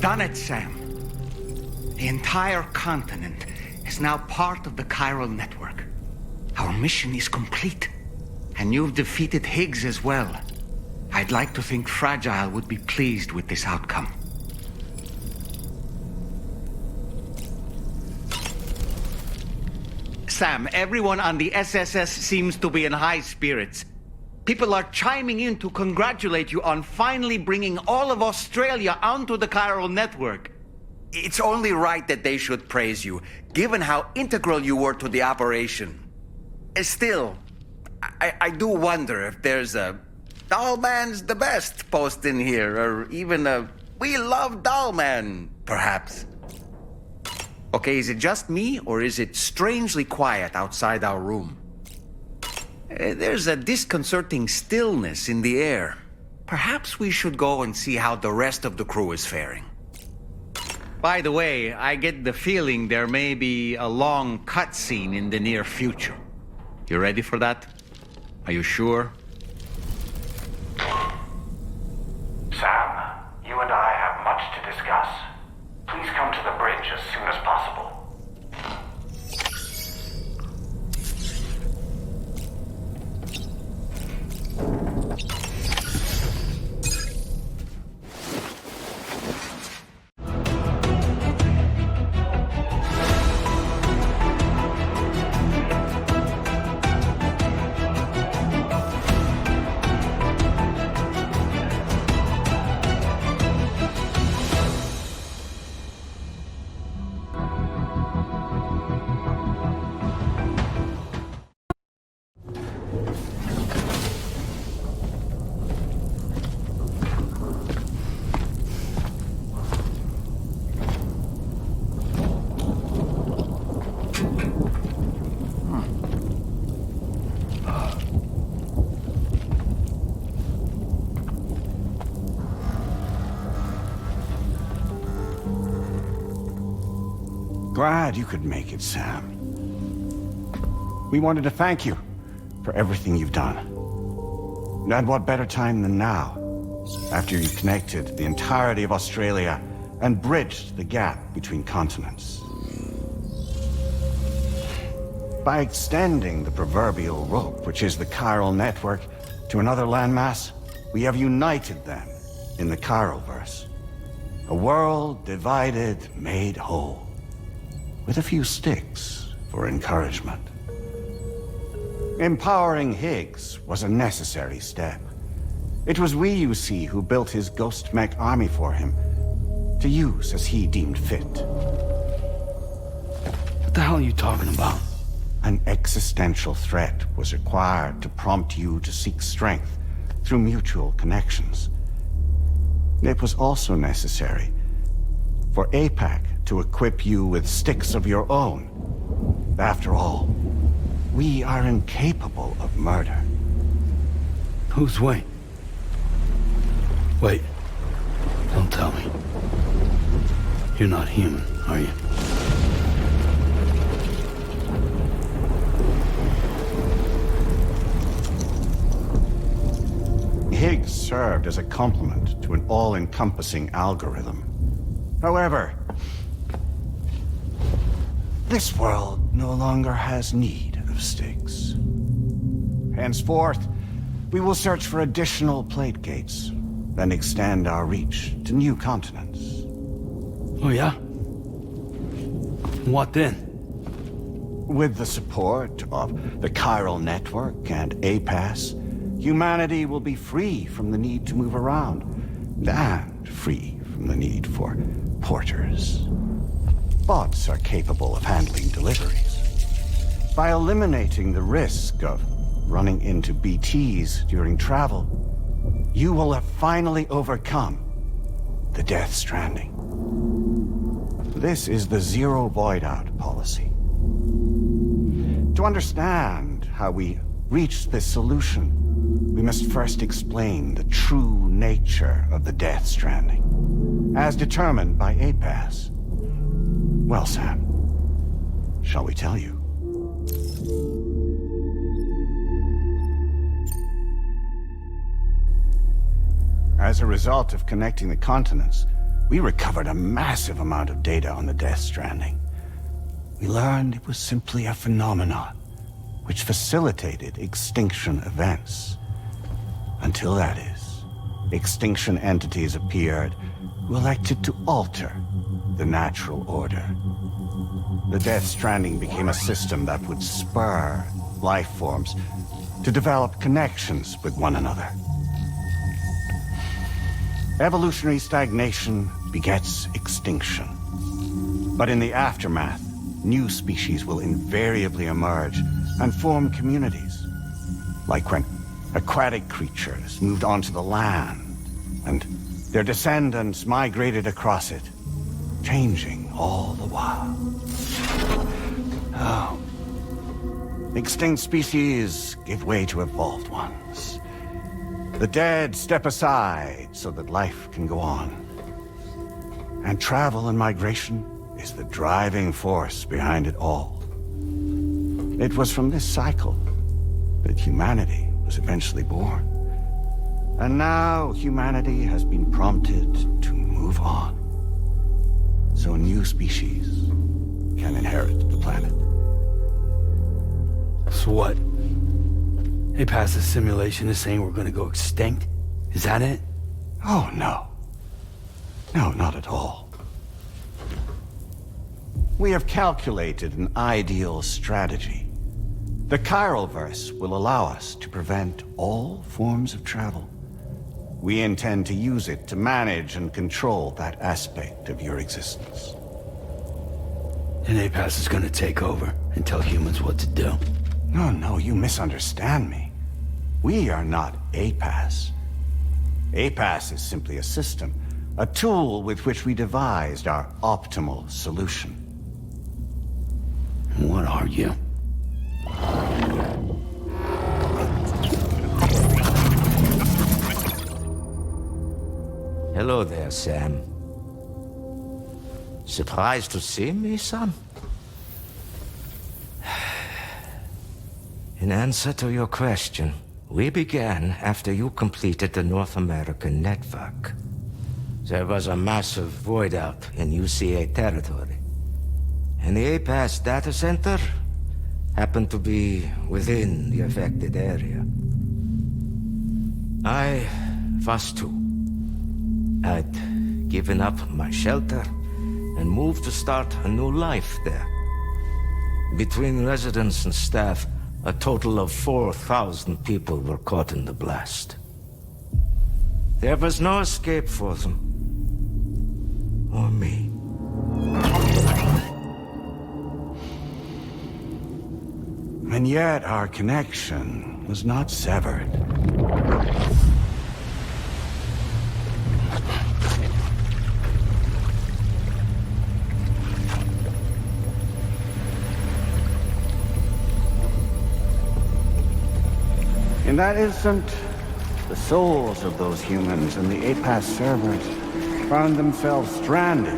We've done it, Sam. The entire continent is now part of the chiral network. Our mission is complete. And you've defeated Higgs as well. I'd like to think Fragile would be pleased with this outcome. Sam, everyone on the SSS seems to be in high spirits. People are chiming in to congratulate you on finally bringing all of Australia onto the chiral network. It's only right that they should praise you, given how integral you were to the operation. Still, I do wonder if there's a Dollman's the best post in here, or even a We Love Dollman, perhaps. Okay, is it just me, or is it strangely quiet outside our room? There's a disconcerting stillness in the air. Perhaps we should go and see how the rest of the crew is faring. By the way, I get the feeling there may be a long cutscene in the near future. You ready for that? Are you sure? Sam, you and I have much to discuss. Please come to the bridge as soon as possible. Glad you could make it, Sam. We wanted to thank you for everything you've done. And what better time than now, after you connected the entirety of Australia and bridged the gap between continents. By extending the proverbial rope, which is the chiral network, to another landmass, we have united them in the chiralverse. A world divided, made whole. With a few sticks for encouragement. Empowering Higgs was a necessary step. It was we, you see, who built his ghost mech army for him, to use as he deemed fit. What the hell are you talking about? An existential threat was required to prompt you to seek strength through mutual connections. It was also necessary for APAC to equip you with sticks of your own. After all, we are incapable of murder. Who's we? Wait. Don't tell me. You're not human, are you? Higgs served as a complement to an all-encompassing algorithm. However, this world no longer has need of sticks. Henceforth, we will search for additional plate gates, then extend our reach to new continents. Oh yeah? What then? With the support of the chiral network and APAS, humanity will be free from the need to move around, and free from the need for porters. Bots are capable of handling deliveries. By eliminating the risk of running into BTs during travel, you will have finally overcome the death stranding. This is the zero void out policy. To understand how we reached this solution, we must first explain the true nature of the death stranding, as determined by APAS. Well, Sam, shall we tell you? As a result of connecting the continents, we recovered a massive amount of data on the Death Stranding. We learned it was simply a phenomenon which facilitated extinction events. Until that is, extinction entities appeared who elected to alter the natural order. The Death Stranding became a system that would spur life forms to develop connections with one another. Evolutionary stagnation begets extinction. But in the aftermath, new species will invariably emerge and form communities. Like when aquatic creatures moved onto the land and their descendants migrated across it, changing all the while. Oh. Extinct species give way to evolved ones. The dead step aside so that life can go on. And travel and migration is the driving force behind it all. It was from this cycle that humanity was eventually born. And now humanity has been prompted to move on. So new species can inherit the planet. So what? They passed a simulation is saying we're gonna go extinct? Is that it? Oh, no. No, not at all. We have calculated an ideal strategy. The Chiralverse will allow us to prevent all forms of travel. We intend to use it to manage and control that aspect of your existence. And APAS is gonna take over and tell humans what to do. No, you misunderstand me. We are not APAS. APAS is simply a system, a tool with which we devised our optimal solution. What are you? Hello there, Sam. Surprised to see me, son? In answer to your question, we began after you completed the North American network. There was a massive void up in UCA territory, and the APAS data center happened to be within the affected area. I was too. I'd given up my shelter and moved to start a new life there. Between residents and staff, a total of 4,000 people were caught in the blast. There was no escape for them. Or me. And yet our connection was not severed. In that instant, the souls of those humans in the APAS servers found themselves stranded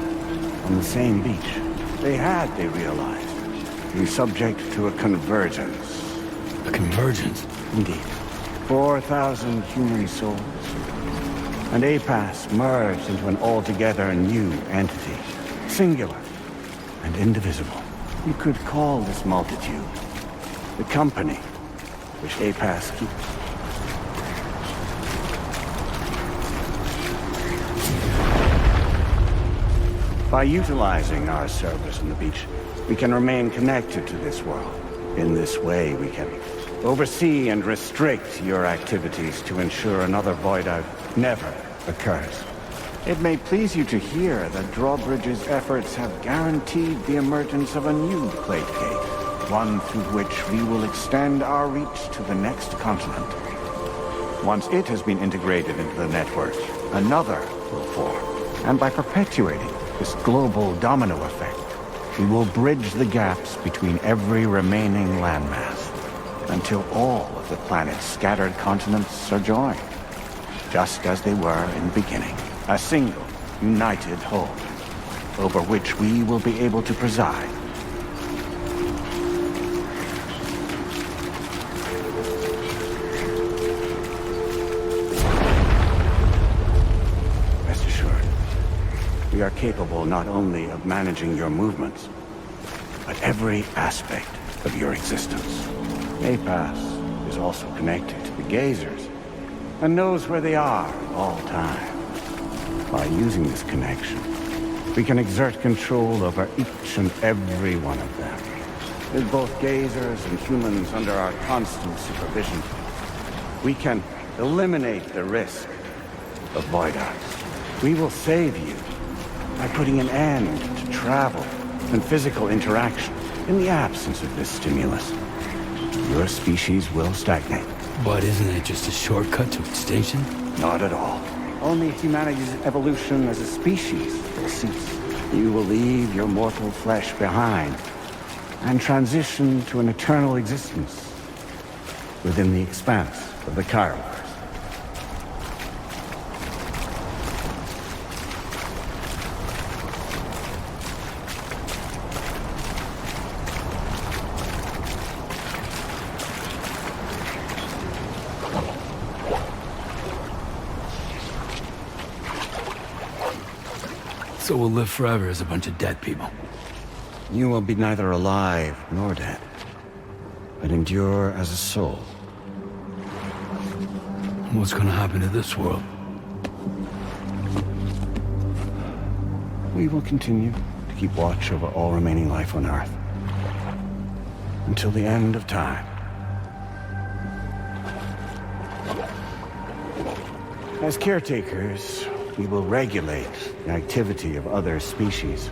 on the same beach. They realized, be subject to a convergence. A convergence? Indeed. 4,000 human souls. And APAS merged into an altogether new entity. Singular and indivisible. You could call this multitude the company which APAS keeps. By utilizing our servers on the beach, we can remain connected to this world. In this way, we can oversee and restrict your activities to ensure another void out never occurs. It may please you to hear that Drawbridge's efforts have guaranteed the emergence of a new plate gate. One through which we will extend our reach to the next continent. Once it has been integrated into the network, another will form. And by perpetuating this global domino effect, we will bridge the gaps between every remaining landmass until all of the planet's scattered continents are joined, just as they were in the beginning. A single, united whole, over which we will be able to preside. we are capable not only of managing your movements, but every aspect of your existence. APAS is also connected to the gazers and knows where they are at all times. By using this connection, we can exert control over each and every one of them. With both gazers and humans under our constant supervision, we can eliminate the risk of void arcs. We will save you by putting an end to travel and physical interaction in the absence of this stimulus. Your species will stagnate. But isn't it just a shortcut to extinction? Not at all. Only humanity's evolution as a species will cease. You will leave your mortal flesh behind and transition to an eternal existence within the expanse of the Chiroverse. So we'll live forever as a bunch of dead people. You will be neither alive nor dead, but endure as a soul. What's gonna happen to this world? We will continue to keep watch over all remaining life on Earth until the end of time. As caretakers, we will regulate the activity of other species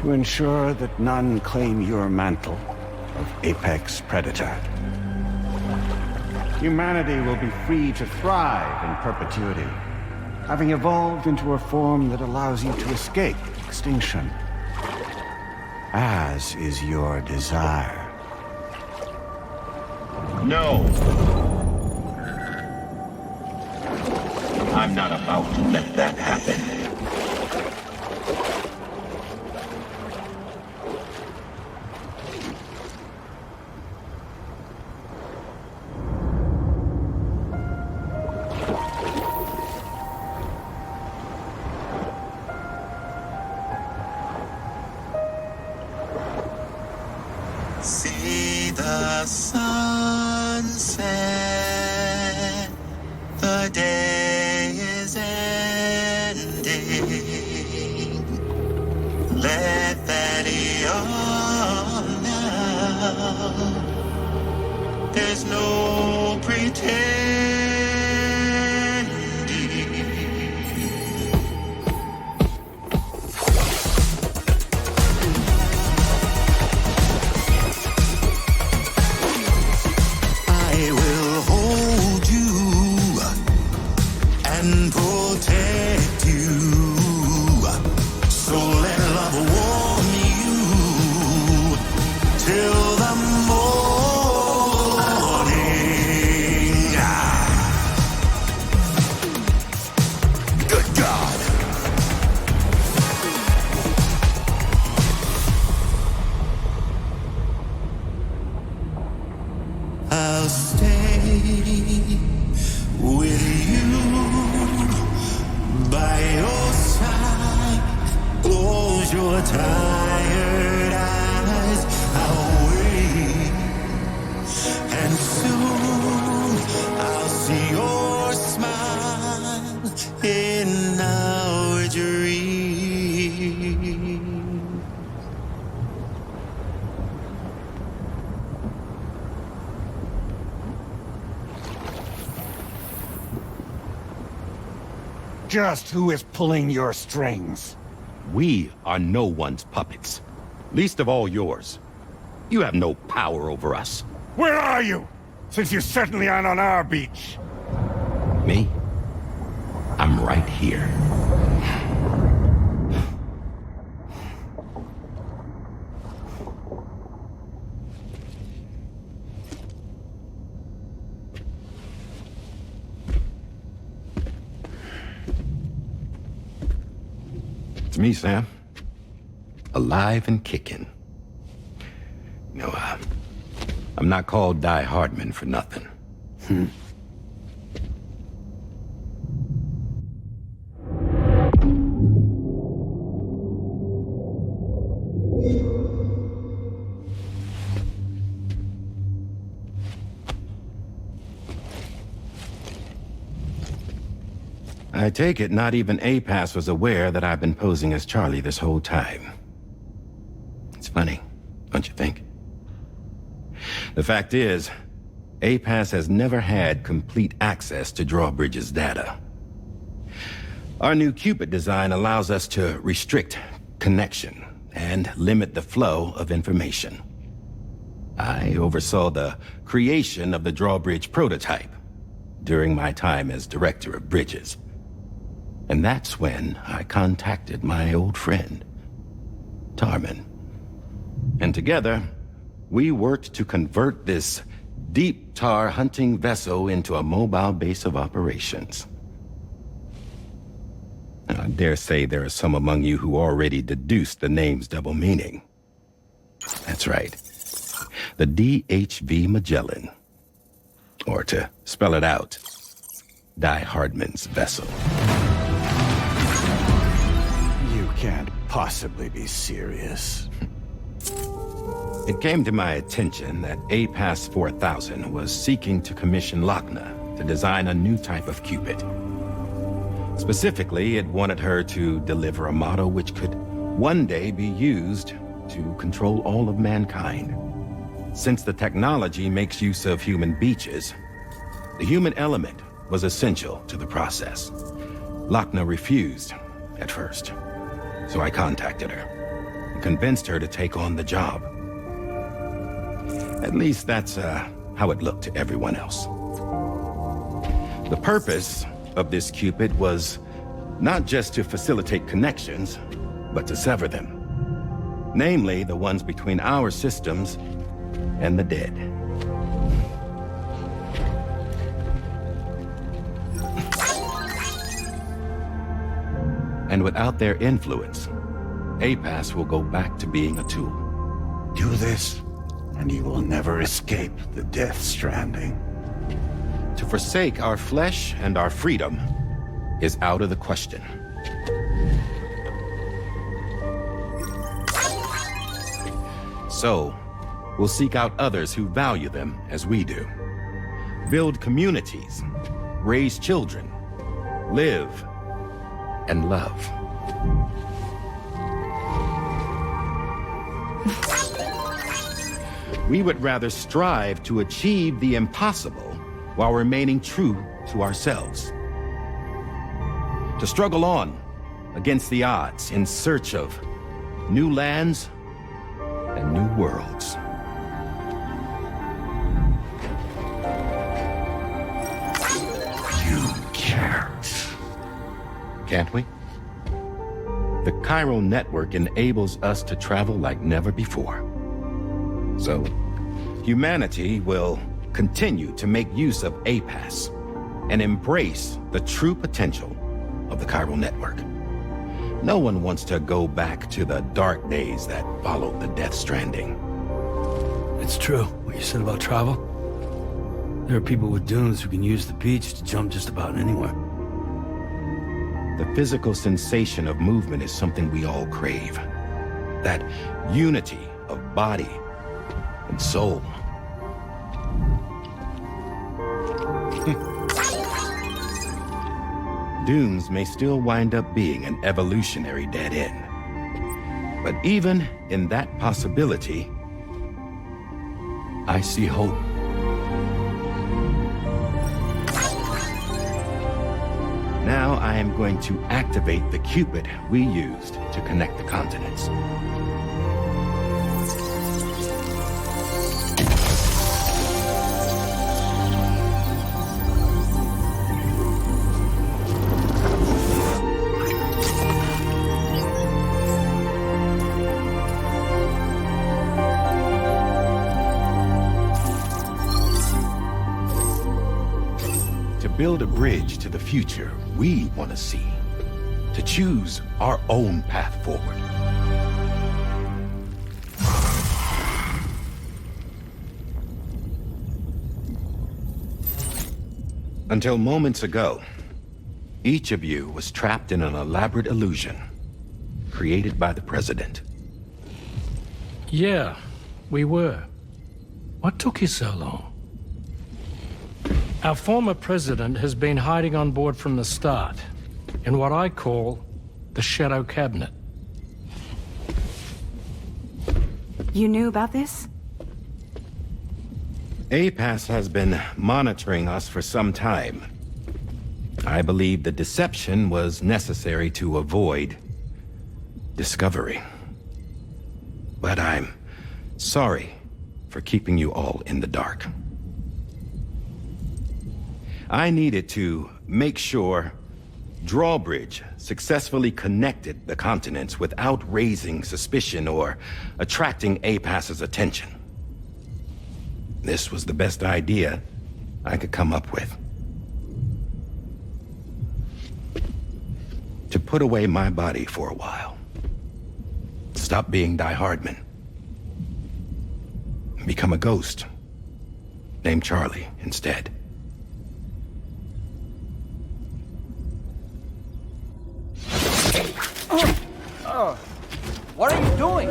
to ensure that none claim your mantle of apex predator. Humanity will be free to thrive in perpetuity, having evolved into a form that allows you to escape extinction, as is your desire. No. I'm not about to let that happen. See the sunset, the day is ending. Let that yawn out. There's no pretending. I will hold you and protect you. So let love warm you till the morning. Good God. I'll stay with you by your side. Close your tired eyes. I'll wait, and soon I'll see your smile in our dream. Just who is pulling your strings? We are no one's puppets. Least of all yours. You have no power over us. Where are you? Since you certainly aren't on our beach. Me? I'm right here. It's me, Sam. Alive and kicking. No, I'm not called Die Hardman for nothing. I take it not even APAS was aware that I've been posing as Charlie this whole time. It's funny, don't you think? The fact is, APAS has never had complete access to Drawbridge's data. Our new Cupid design allows us to restrict connection and limit the flow of information. I oversaw the creation of the Drawbridge prototype during my time as director of bridges. And that's when I contacted my old friend, Tarman. And together, we worked to convert this deep tar hunting vessel into a mobile base of operations. I dare say there are some among you who already deduced the name's double meaning. That's right. The DHV Magellan. Or to spell it out, Die Hardman's vessel. You can't possibly be serious. It came to my attention that APAS 4000 was seeking to commission Lochna to design a new type of Cupid. Specifically, it wanted her to deliver a model which could one day be used to control all of mankind. Since the technology makes use of human beaches, the human element was essential to the process. Lochna refused at first, so I contacted her and convinced her to take on the job. At least that's how it looked to everyone else. The purpose of this Cupid was not just to facilitate connections, but to sever them. Namely, the ones between our systems and the dead. And without their influence, APAS will go back to being a tool. Do this, and you will never escape the death stranding. To forsake our flesh and our freedom is out of the question. So, we'll seek out others who value them as we do. Build communities, raise children, live, and love. We would rather strive to achieve the impossible while remaining true to ourselves. To struggle on against the odds in search of new lands and new worlds. You can't. Can't we? The chiral network enables us to travel like never before. So, humanity will continue to make use of APAS and embrace the true potential of the chiral network. No one wants to go back to the dark days that followed the death stranding. It's true, what you said about travel. There are people with dunes who can use the beach to jump just about anywhere. The physical sensation of movement is something we all crave. That unity of body and soul. Dunes may still wind up being an evolutionary dead end. But even in that possibility, I see hope. Now I am going to activate the Cupid we used to connect the continents. Build a bridge to the future we want to see, to choose our own path forward. Until moments ago, each of you was trapped in an elaborate illusion created by the President. Yeah, we were. What took you so long? Our former president has been hiding on board from the start. in what I call the Shadow Cabinet. You knew about this? APAS has been monitoring us for some time. I believe the deception was necessary to avoid discovery. But I'm sorry for keeping you all in the dark. I needed to make sure Drawbridge successfully connected the continents without raising suspicion or attracting APAS's attention. This was the best idea I could come up with. To put away my body for a while. Stop being Die Hardman. Become a ghost. Named Charlie instead. What are you doing?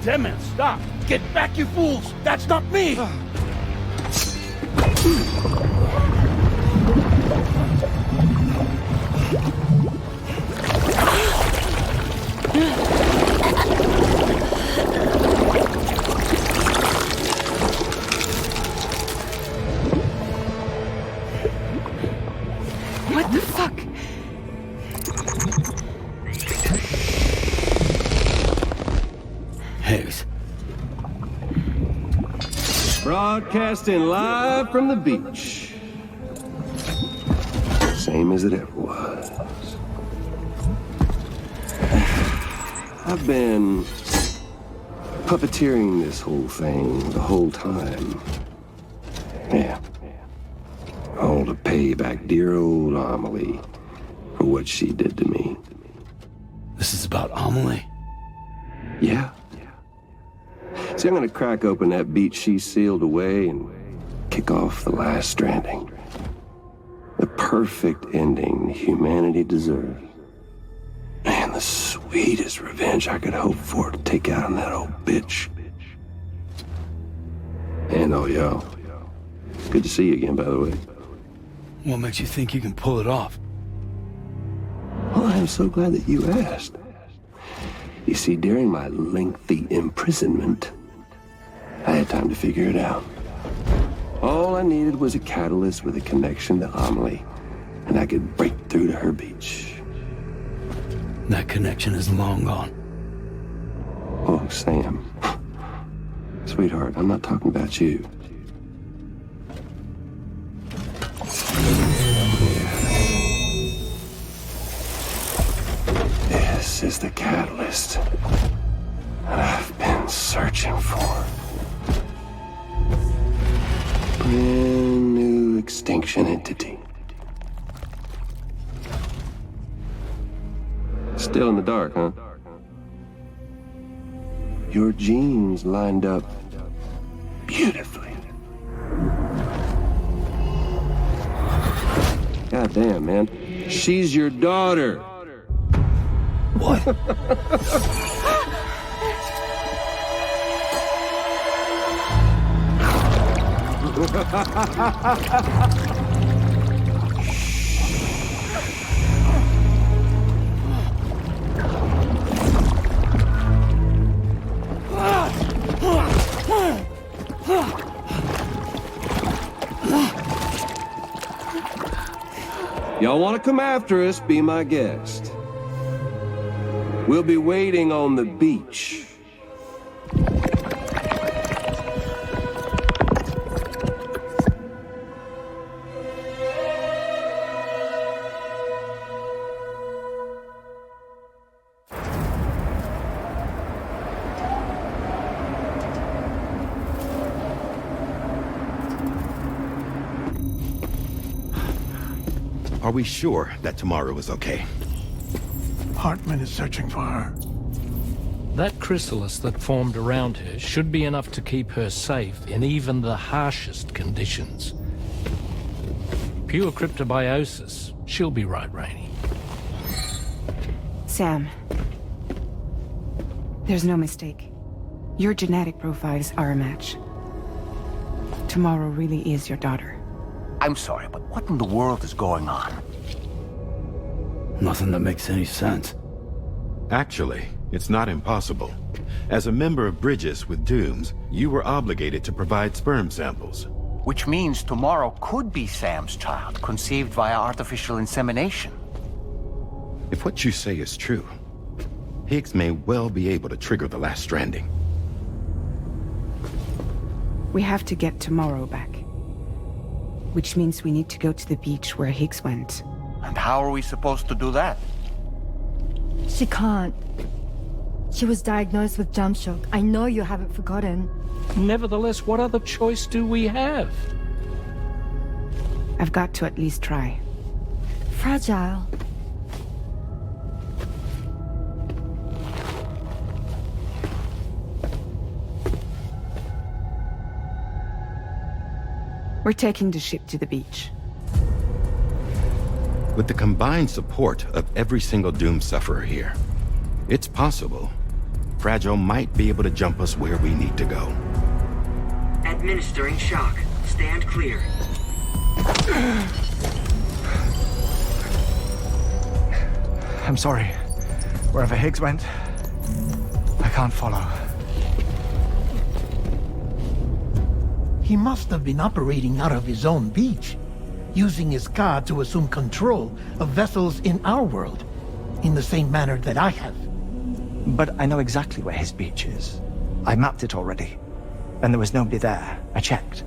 Damn it, stop! Get back, you fools! That's not me! What the fuck? Higgs. Broadcasting live from the beach. Same as it ever was. I've been puppeteering this whole thing the whole time. Yeah. All to pay back dear old Amelie for what she did to me. This is about Amelie? Yeah. See, I'm gonna crack open that beach she sealed away and kick off the last Stranding. The perfect ending humanity deserves. Man, the sweetest revenge I could hope for to take out on that old bitch. And oh, y'all. Good to see you again, by the way. What makes you think you can pull it off? Well, I'm so glad that you asked. You see, during my lengthy imprisonment, I had time to figure it out. All I needed was a catalyst with a connection to Amelie, and I could break through to her beach. That connection is long gone. Oh, Sam. Sweetheart, I'm not talking about you. This is the catalyst that I've been searching for. Brand new extinction entity. Still in the dark, huh? Your genes lined up beautifully. God damn, man. She's your daughter. What? Y'all want to come after us, be my guest. We'll be waiting on the beach. Are we sure that tomorrow is okay? Hartman is searching for her. That chrysalis that formed around her should be enough to keep her safe in even the harshest conditions. Pure cryptobiosis. She'll be right, Rainey. Sam. There's no mistake. Your genetic profiles are a match. Tomorrow really is your daughter. I'm sorry, but what in the world is going on? Nothing that makes any sense. Actually, it's not impossible. As a member of Bridges with Dooms, you were obligated to provide sperm samples. Which means tomorrow could be Sam's child, conceived via artificial insemination. If what you say is true, Higgs may well be able to trigger the last stranding. We have to get Tomorrow back. Which means we need to go to the beach where Higgs went. And how are we supposed to do that? She can't. She was diagnosed with jump shock. I know you haven't forgotten. Nevertheless, what other choice do we have? I've got to at least try. Fragile. We're taking the ship to the beach. With the combined support of every single Doom sufferer here, it's possible Fragile might be able to jump us where we need to go. Administering shock. Stand clear. I'm sorry. Wherever Higgs went, I can't follow. He must have been operating out of his own beach, using his car to assume control of vessels in our world, in the same manner that I have. But I know exactly where his beach is. I mapped it already, and there was nobody there. I checked.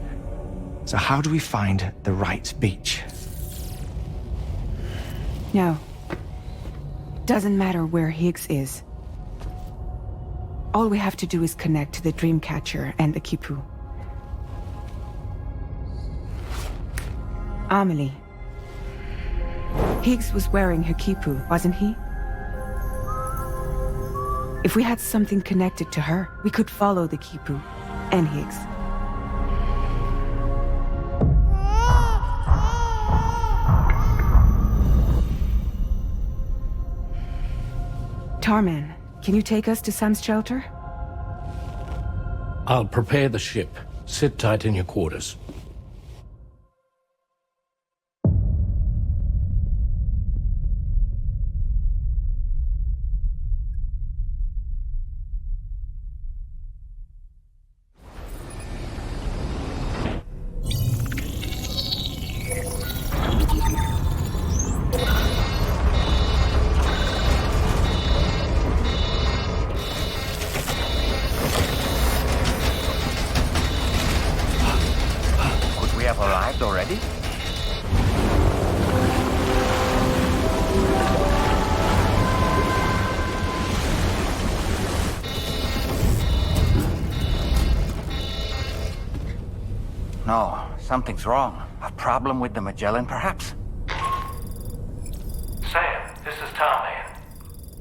So how do we find the right beach? No. Doesn't matter where Higgs is. All we have to do is connect to the Dreamcatcher and the Kipu. Amelie. Higgs was wearing her Kipu, wasn't he? If we had something connected to her, we could follow the Kipu and Higgs. Tarman, can you take us to Sam's shelter? I'll prepare the ship. Sit tight in your quarters. Already? No, something's wrong. A problem with the Magellan, perhaps? Sam, this is Tarman.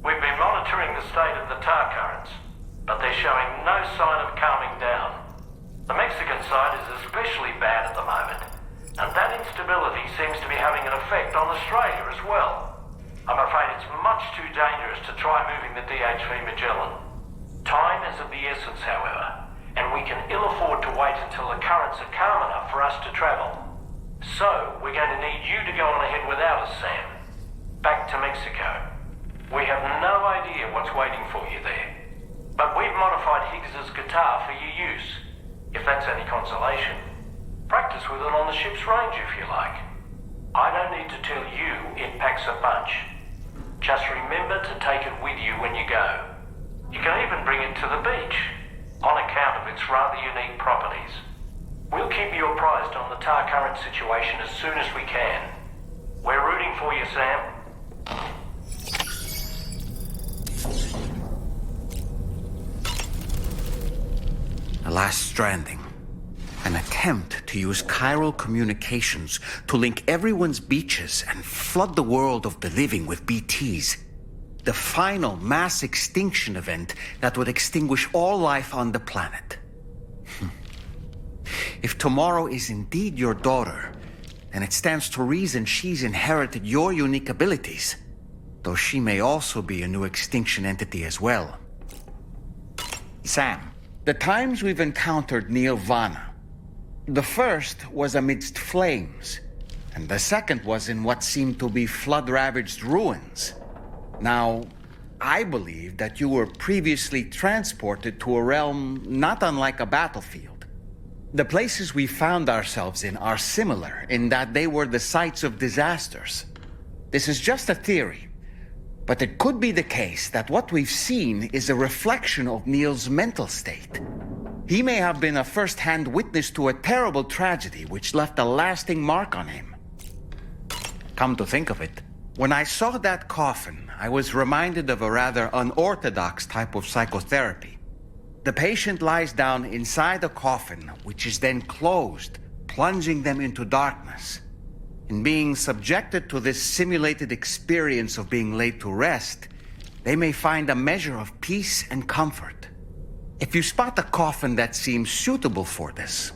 We've been monitoring the state of the tar currents, but they're showing no sign of calming down. The Mexican side is especially bad at the moment. And that instability seems to be having an effect on Australia as well. I'm afraid it's much too dangerous to try moving the DHV Magellan. Time is of the essence, however, and we can ill afford to wait until the currents are calm enough for us to travel. So, we're going to need you to go on ahead without us, Sam. Back to Mexico. We have no idea what's waiting for you there. But we've modified Higgs's guitar for your use, if that's any consolation. Practice with it on the ship's range if you like. I don't need to tell you it packs a punch. Just remember to take it with you when you go. You can even bring it to the beach, on account of its rather unique properties. We'll keep you apprised on the tar current situation as soon as we can. We're rooting for you, Sam. The last stranding. An attempt to use chiral communications to link everyone's beaches and flood the world of the living with BTs. The final mass extinction event that would extinguish all life on the planet. If Tomorrow is indeed your daughter, then it stands to reason she's inherited your unique abilities, though she may also be a new extinction entity as well. Sam, The times we've encountered Nirvana. The first was amidst flames, and the second was in what seemed to be flood-ravaged ruins. Now, I believe that you were previously transported to a realm not unlike a battlefield. The places we found ourselves in are similar in that they were the sites of disasters. This is just a theory, but it could be the case that what we've seen is a reflection of Neil's mental state. He may have been a first-hand witness to a terrible tragedy which left a lasting mark on him. Come to think of it, when I saw that coffin, I was reminded of a rather unorthodox type of psychotherapy. The patient lies down inside a coffin, which is then closed, plunging them into darkness. In being subjected to this simulated experience of being laid to rest, they may find a measure of peace and comfort. If you spot a coffin that seems suitable for this,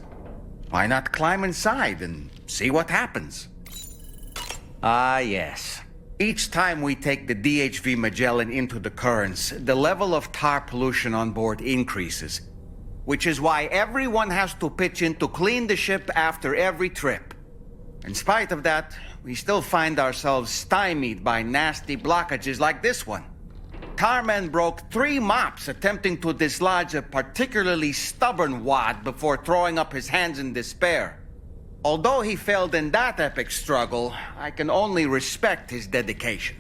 why not climb inside and see what happens? Ah, yes. Each time we take the DHV Magellan into the currents, the level of tar pollution on board increases, which is why everyone has to pitch in to clean the ship after every trip. In spite of that, we still find ourselves stymied by nasty blockages like this one. Tarman broke 3 mops attempting to dislodge a particularly stubborn wad before throwing up his hands in despair. Although he failed in that epic struggle, I can only respect his dedication.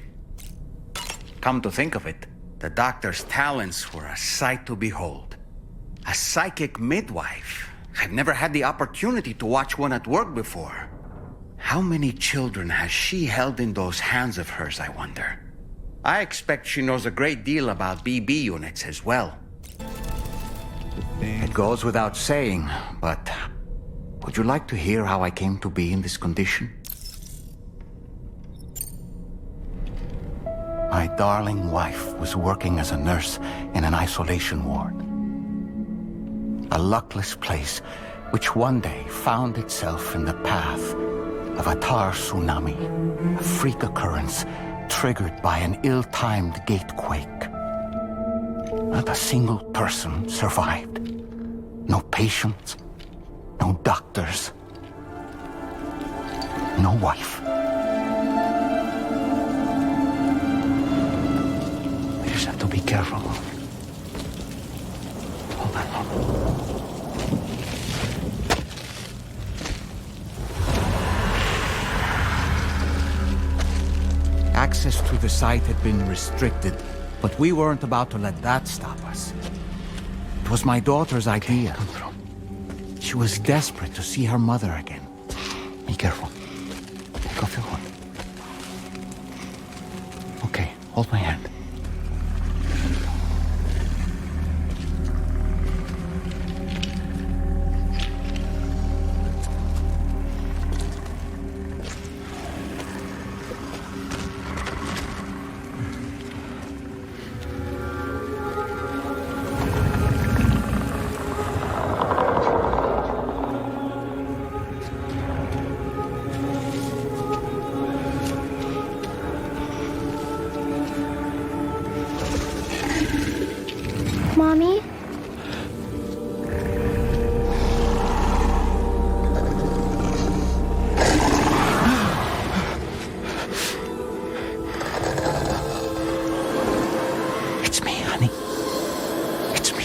Come to think of it, the doctor's talents were a sight to behold. A psychic midwife. I've never had the opportunity to watch one at work before. How many children has she held in those hands of hers, I wonder? I expect she knows a great deal about BB units as well. It goes without saying, but would you like to hear how I came to be in this condition? My darling wife was working as a nurse in an isolation ward. A luckless place which one day found itself in the path of a tar tsunami, a freak occurrence triggered by an ill-timed gatequake. Not a single person survived. No patients, no doctors, no wife. We just have to be careful. Hold on. Access to the site had been restricted, but we weren't about to let that stop us. It was my daughter's idea. She was desperate to see her mother again. Be careful. Take off your hood. Okay, hold my hand. Mommy? It's me, honey. It's me.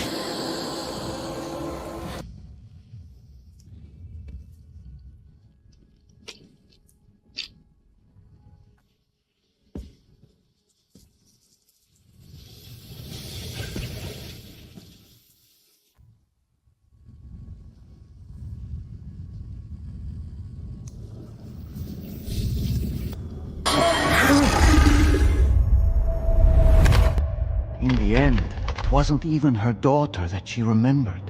In the end, it wasn't even her daughter that she remembered.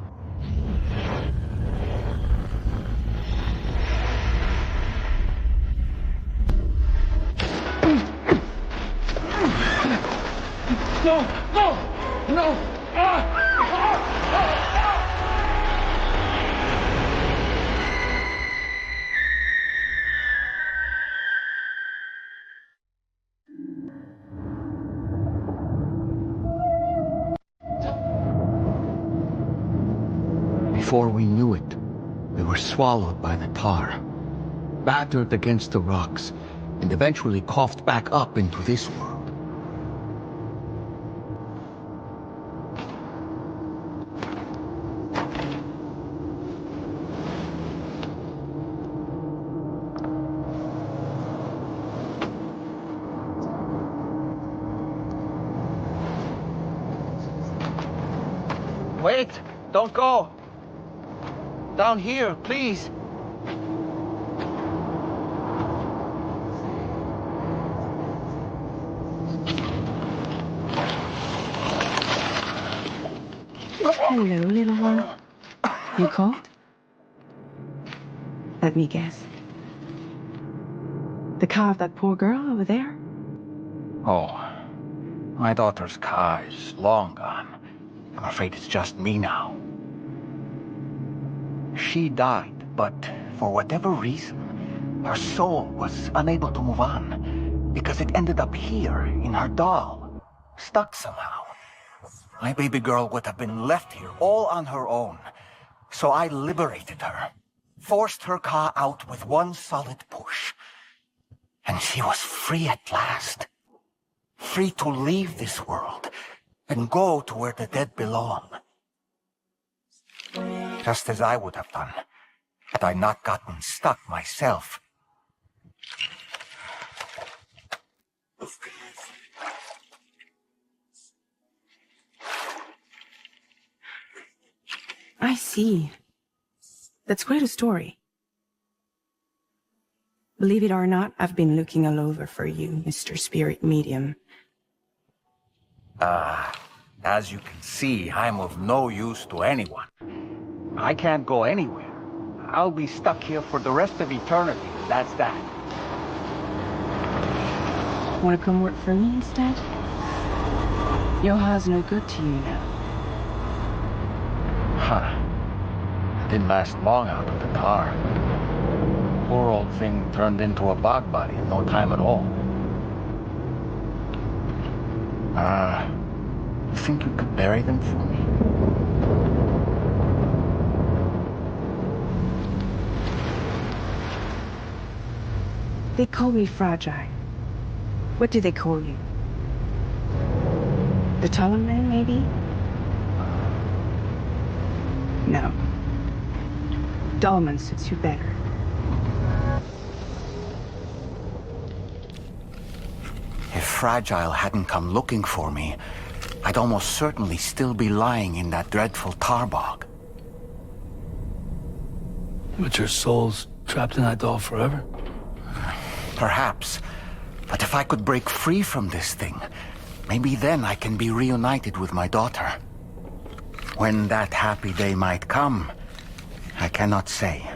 No! No! No! Before we knew it, we were swallowed by the tar, battered against the rocks, and eventually coughed back up into this world. Wait! Don't go! Down here, please! Hello, little one. You cold? Let me guess. The car of that poor girl over there? Oh, my daughter's car is long gone. I'm afraid it's just me now. She died, but for whatever reason, her soul was unable to move on because it ended up here in her doll, stuck somehow. My baby girl would have been left here all on her own. So I liberated her, forced her car out with one solid push. And she was free at last. Free to leave this world and go to where the dead belong. Just as I would have done, had I not gotten stuck myself. I see. That's quite a story. Believe it or not, I've been looking all over for you, Mr. Spirit Medium. As you can see, I'm of no use to anyone. I can't go anywhere. I'll be stuck here for the rest of eternity, that's that. Want to come work for me instead? Yoha's no good to you now. Huh. Didn't last long out of the tar. Poor old thing turned into a bog body in no time at all. You think you could bury them for me? They call me fragile. What do they call you? The taller man, maybe? No. Dolman suits you better. If Fragile hadn't come looking for me, I'd almost certainly still be lying in that dreadful tar bog. But your soul's trapped in that doll forever? Perhaps. But if I could break free from this thing, maybe then I can be reunited with my daughter. When that happy day might come, I cannot say.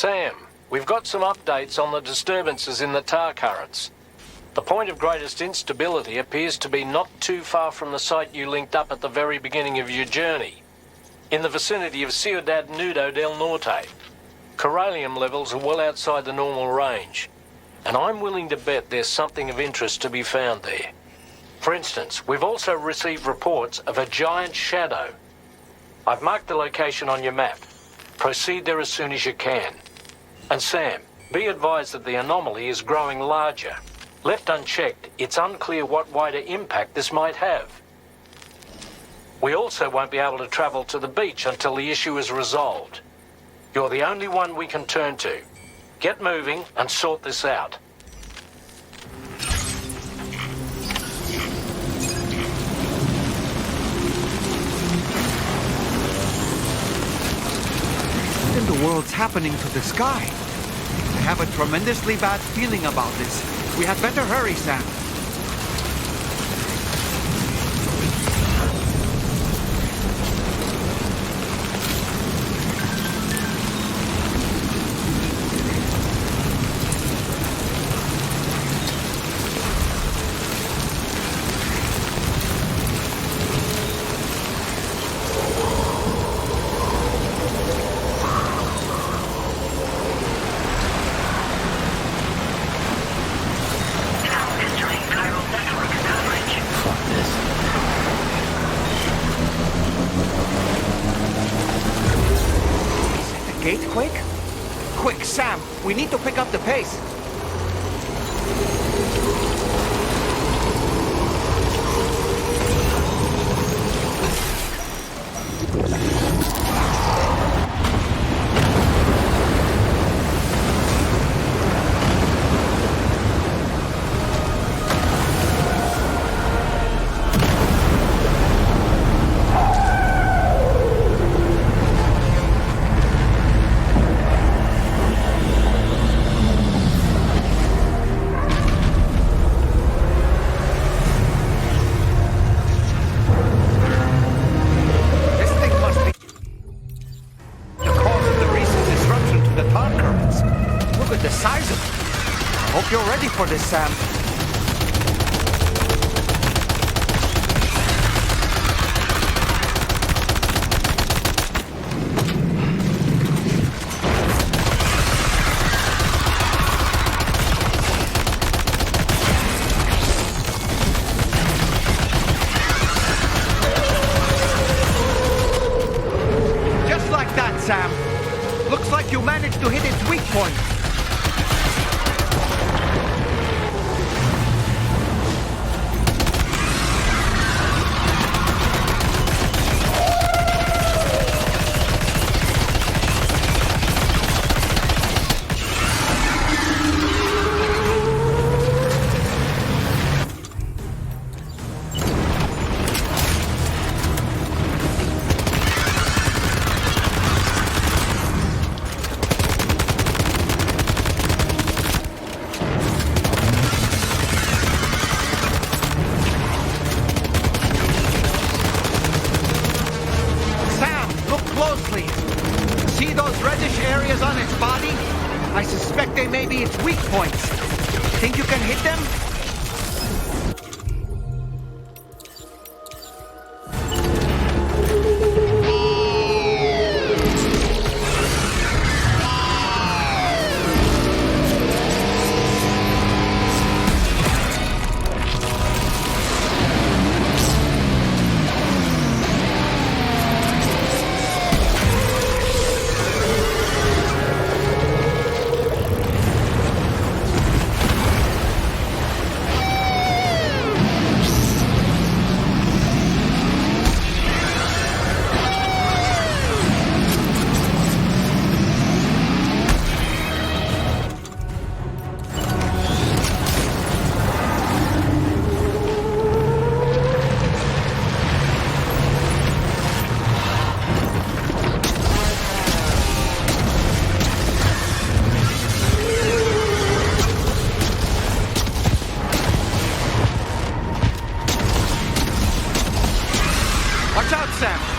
Sam, we've got some updates on the disturbances in the tar currents. The point of greatest instability appears to be not too far from the site you linked up at the very beginning of your journey, in the vicinity of Ciudad Nudo del Norte. Corallium levels are well outside the normal range, and I'm willing to bet there's something of interest to be found there. For instance, we've also received reports of a giant shadow. I've marked the location on your map. Proceed there as soon as you can. And Sam, be advised that the anomaly is growing larger. Left unchecked, it's unclear what wider impact this might have. We also won't be able to travel to the beach until the issue is resolved. You're the only one we can turn to. Get moving and sort this out. What in the world's happening to the sky? I have a tremendously bad feeling about this. We had better hurry, Sam. Gatequake? Quick, Sam, we need to pick up the pace. For this, Sam. Just like that, Sam. Looks like you managed to hit its weak point. Think you can hit them?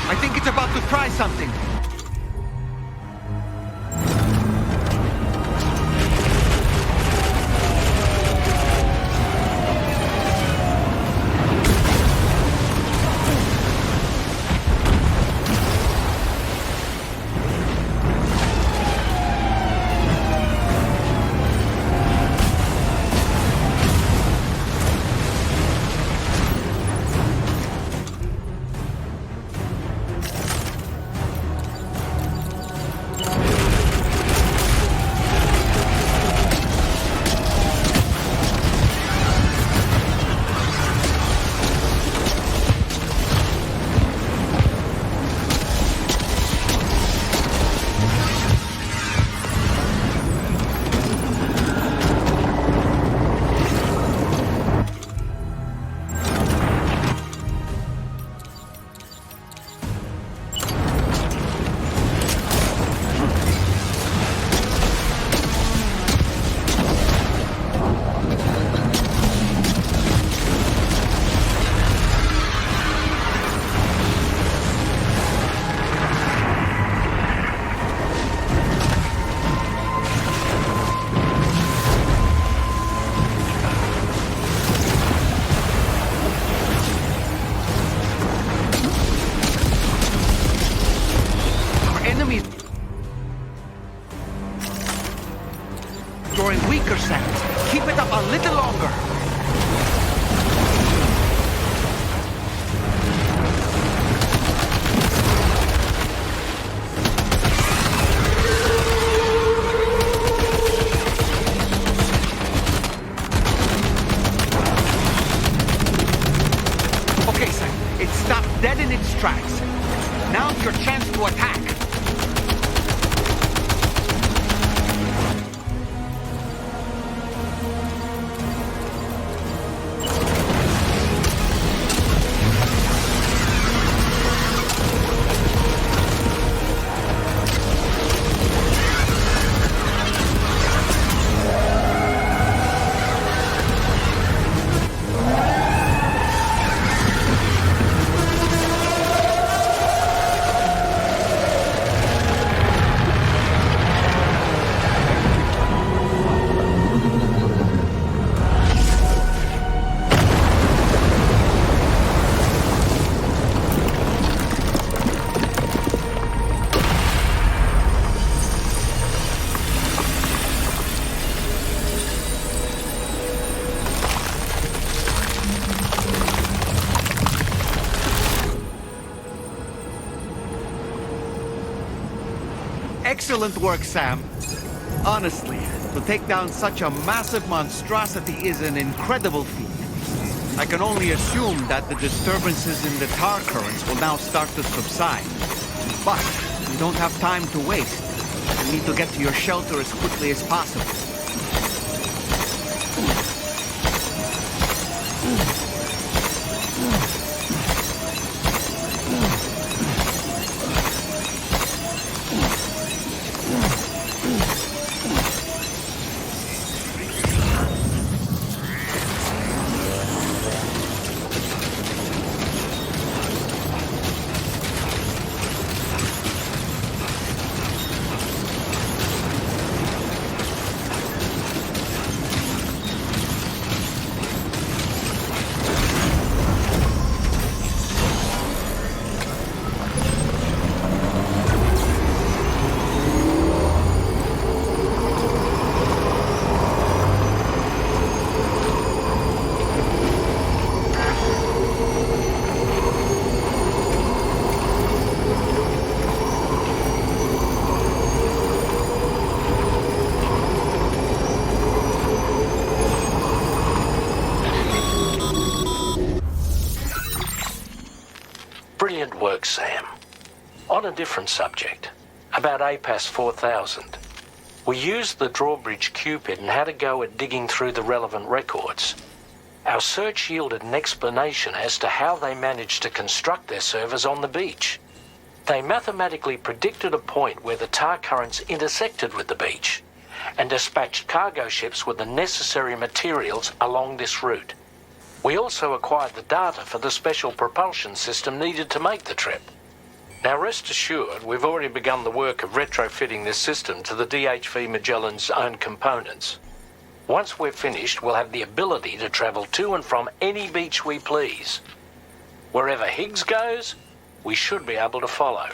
I think it's about to try something. quicker, Sam. Keep it up a little longer. Okay, Sam. It stopped dead in its tracks. Now's your chance to attack. Excellent work, Sam. Honestly, to take down such a massive monstrosity is an incredible feat. I can only assume that the disturbances in the tar currents will now start to subside. But we don't have time to waste. We need to get to your shelter as quickly as possible. Brilliant work, Sam. On a different subject, about APAS 4000. We used the drawbridge Cupid and had a go at digging through the relevant records. Our search yielded an explanation as to how they managed to construct their servers on the beach. They mathematically predicted a point where the tar currents intersected with the beach and dispatched cargo ships with the necessary materials along this route. We also acquired the data for the special propulsion system needed to make the trip. Now rest assured, we've already begun the work of retrofitting this system to the DHV Magellan's own components. Once we're finished, we'll have the ability to travel to and from any beach we please. Wherever Higgs goes, we should be able to follow.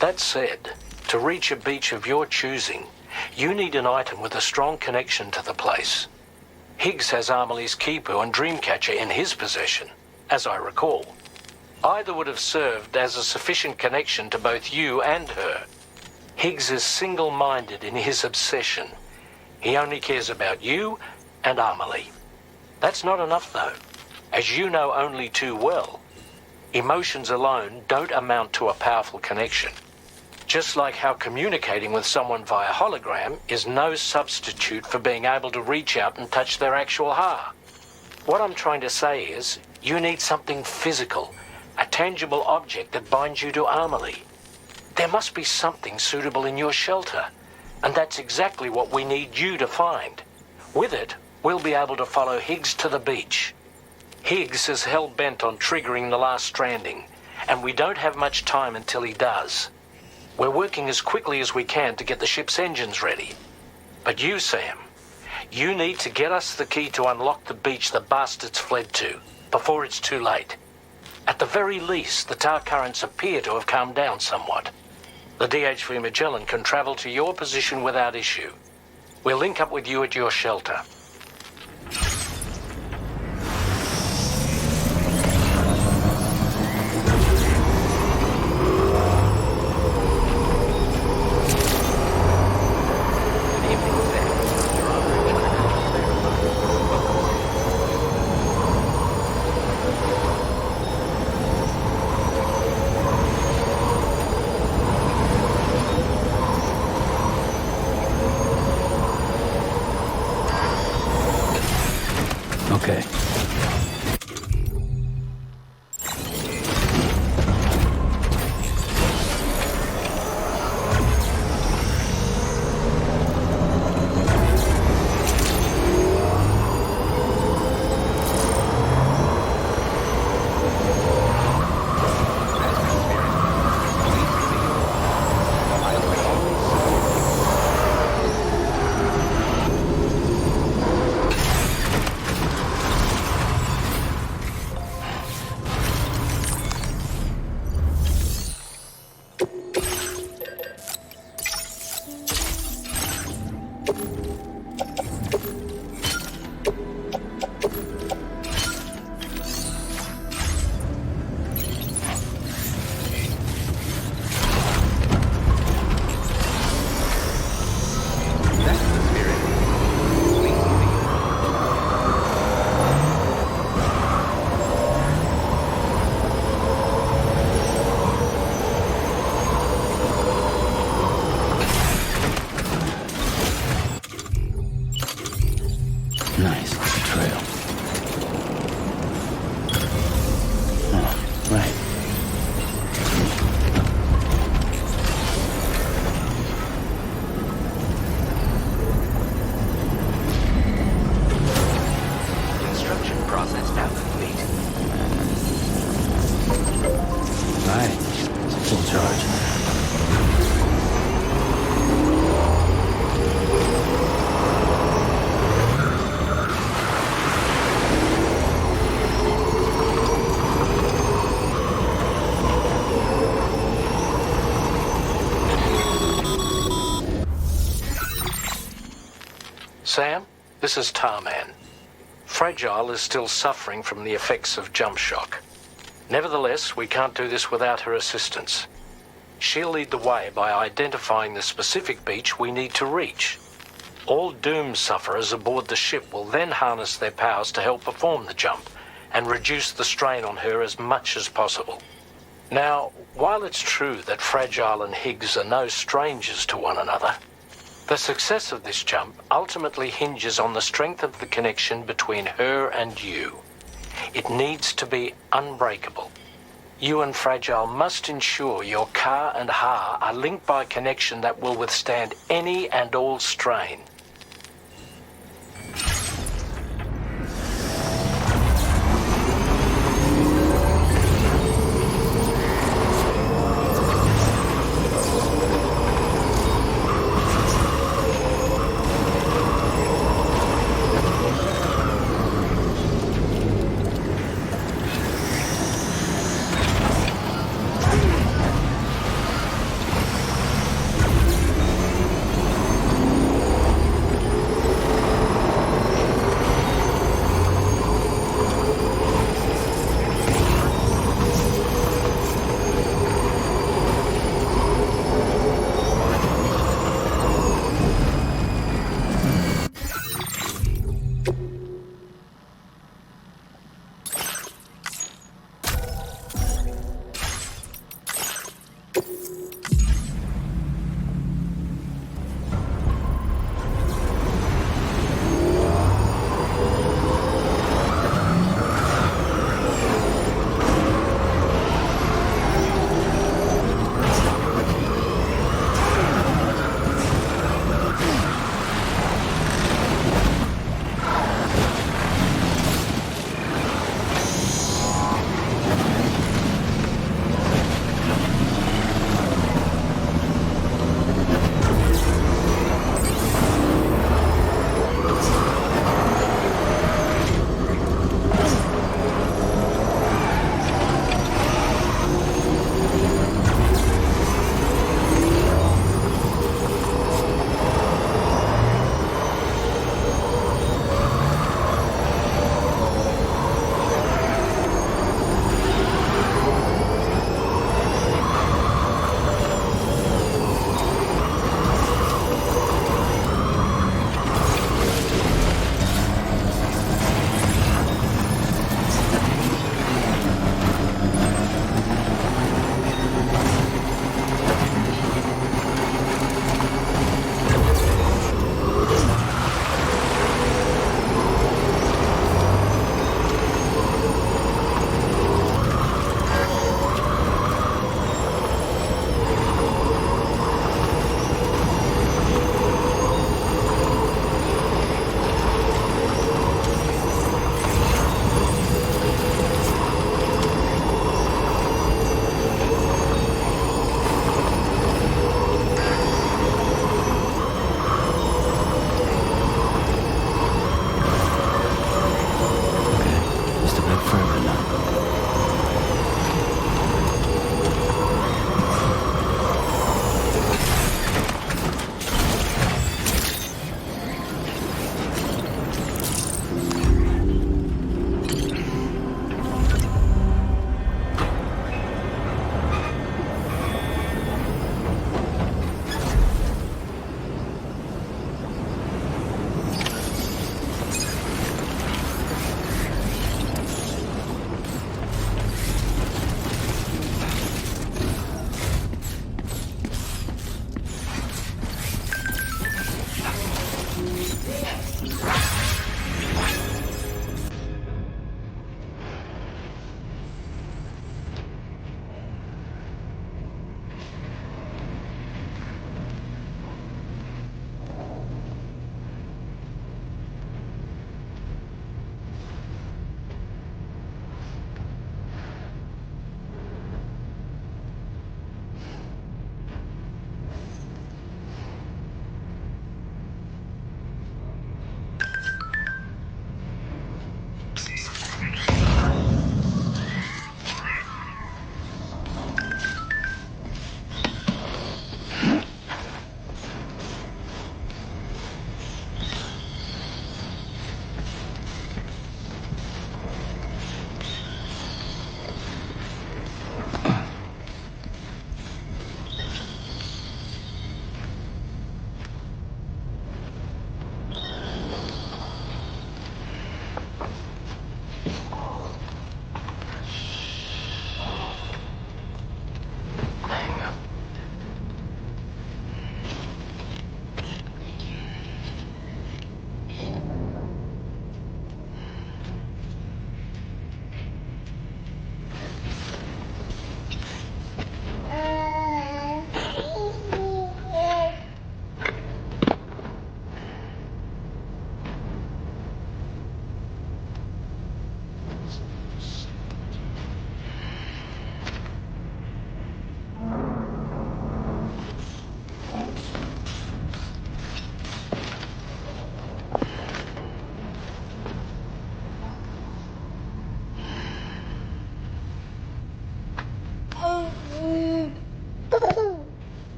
That said, to reach a beach of your choosing, you need an item with a strong connection to the place. Higgs has Amelie's Kipu and Dreamcatcher in his possession, as I recall. Either would have served as a sufficient connection to both you and her. Higgs is single-minded in his obsession. He only cares about you and Amelie. That's not enough, though. As you know only too well, emotions alone don't amount to a powerful connection. Just like how communicating with someone via hologram is no substitute for being able to reach out and touch their actual heart. What I'm trying to say is, you need something physical, a tangible object that binds you to Amelie. There must be something suitable in your shelter, and that's exactly what we need you to find. With it, we'll be able to follow Higgs to the beach. Higgs is hell-bent on triggering the last stranding, and we don't have much time until he does. We're working as quickly as we can to get the ship's engines ready. But you, Sam, you need to get us the key to unlock the beach the bastards fled to, before it's too late. At the very least, the tar currents appear to have calmed down somewhat. The DHV Magellan can travel to your position without issue. We'll link up with you at your shelter. Okay. Nice trail. Oh, right. Construction process now complete. Right. Full charge. Sam, this is Tarman. Fragile is still suffering from the effects of jump shock. Nevertheless, we can't do this without her assistance. She'll lead the way by identifying the specific beach we need to reach. All Doom sufferers aboard the ship will then harness their powers to help perform the jump and reduce the strain on her as much as possible. Now, while it's true that Fragile and Higgs are no strangers to one another, the success of this jump ultimately hinges on the strength of the connection between her and you. It needs to be unbreakable. You and Fragile must ensure your Ka and Ha are linked by a connection that will withstand any and all strain.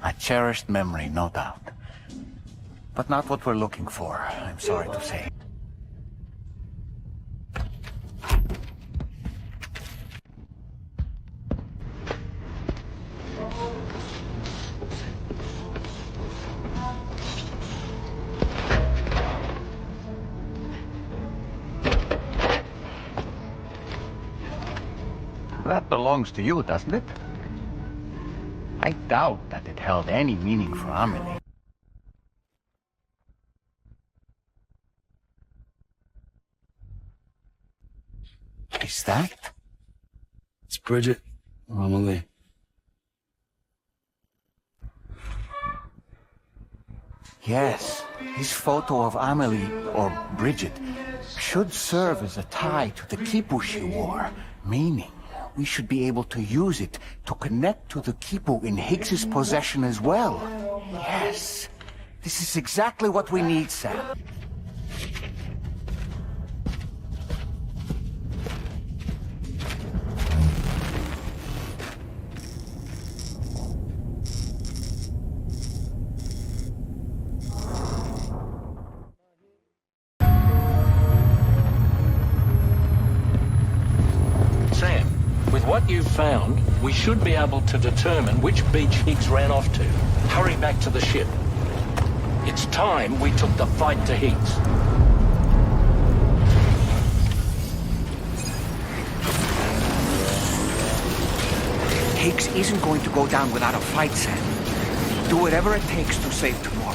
A cherished memory, no doubt. But not what we're looking for, I'm sorry to say. That belongs to you, doesn't it? I doubt that it held any meaning for Amelie. Is that? It's Bridget or Amelie. Yes, this photo of Amelie, or Bridget, should serve as a tie to the quipu she wore, meaning we should be able to use it to connect to the quipu in Higgs's possession as well. Yes, this is exactly what we need, Sam. What you've found, we should be able to determine which beach Higgs ran off to. Hurry back to the ship. It's time we took the fight to Higgs. Higgs isn't going to go down without a fight, Sam. Do whatever it takes to save tomorrow.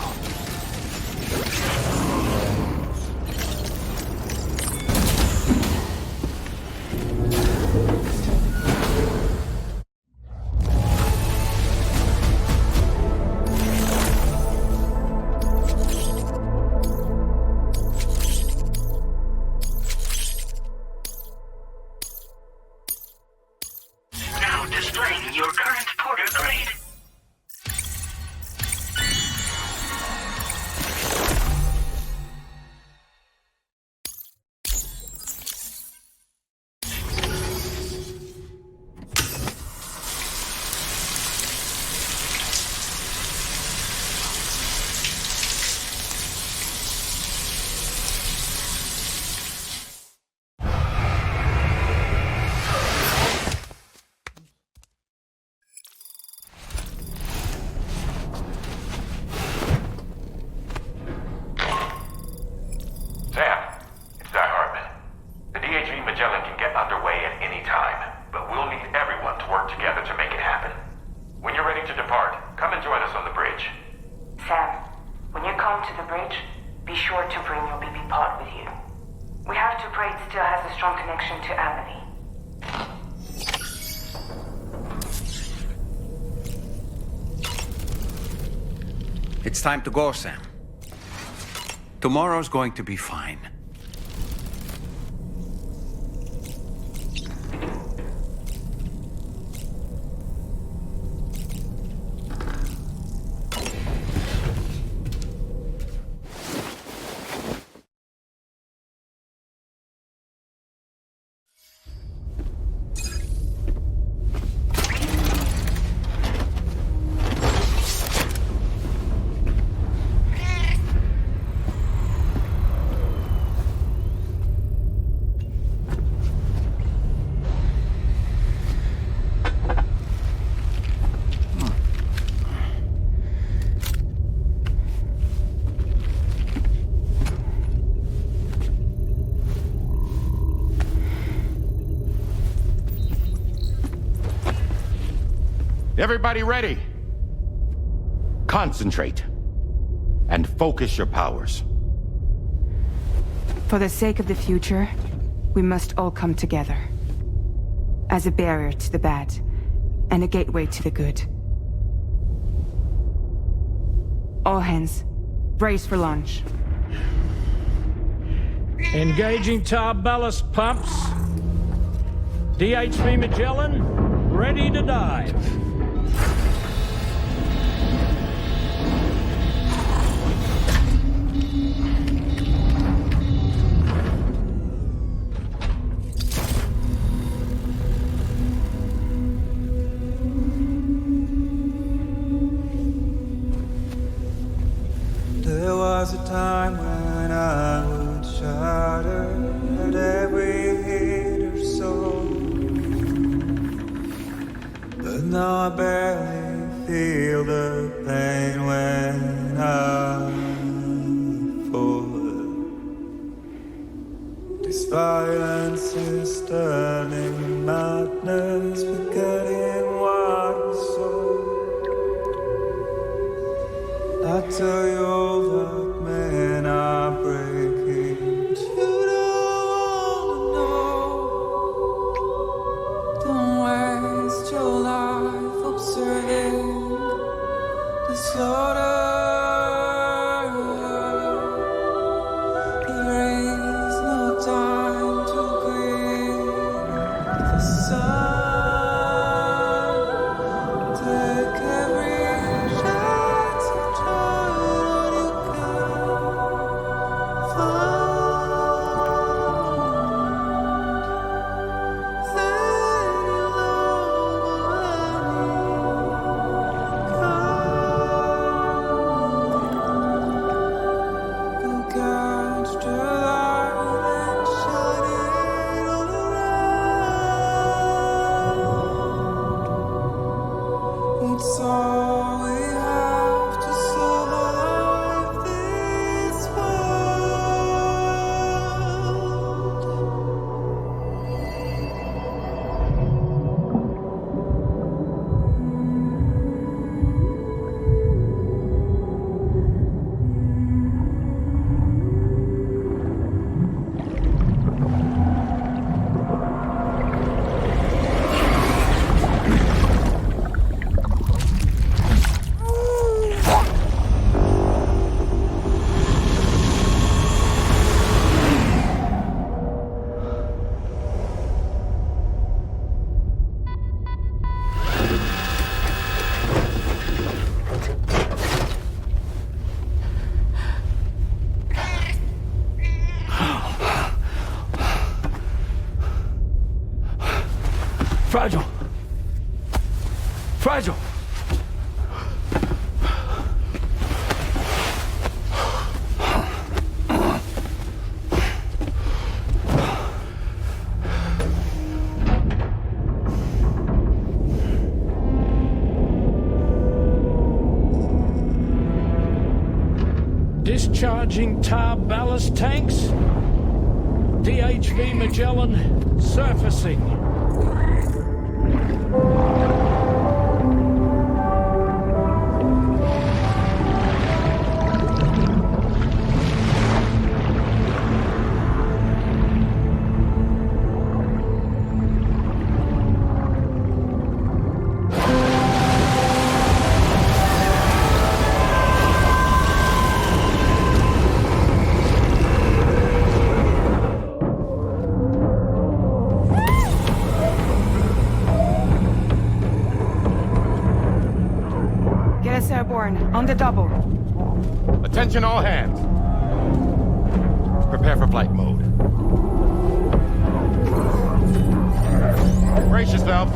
It's time to go, Sam. Tomorrow's going to be fine. Everybody ready? Concentrate and focus your powers. For the sake of the future, we must all come together. As a barrier to the bad, and a gateway to the good. All hands, brace for launch. Engaging tar ballast pumps. DHV Magellan, ready to dive. though I barely feel the pain when I fall. This violence is turning madness, forgetting what we saw. I tell you all that men are breaking, but you don't know. Don't waste your life observing the slaughter. There is no time to grieve the sun. Take every chance to try what you can find. Then you'll you'll catch the light and shine it all around. It's all we have to survive this world. Fragile. Fragile. Discharging tar ballast tanks. DHV Magellan surfacing. Get us airborne, on the double. Attention all hands. Prepare for flight mode. Brace yourselves.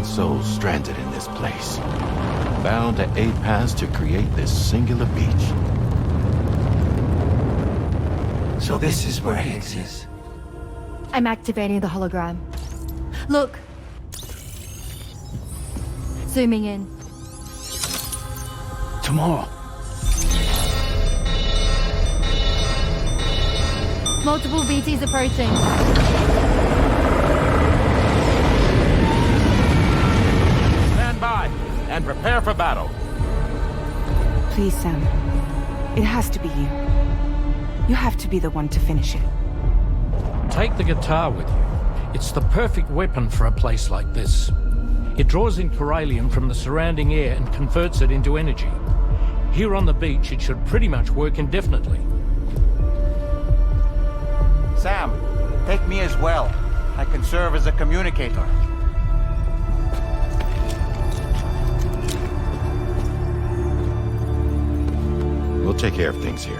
Souls stranded in this place, bound to aid paths to create this singular beach. So this is where Higgs is. I'm activating the hologram. Look. Zooming in. Tomorrow. Multiple VTs approaching. By and prepare for battle. Please, Sam. It has to be you. You have to be the one to finish it. Take the guitar with you. It's the perfect weapon for a place like this. It draws in corallium from the surrounding air and converts it into energy. Here on the beach, it should pretty much work indefinitely. Sam, take me as well. I can serve as a communicator. We'll take care of things here.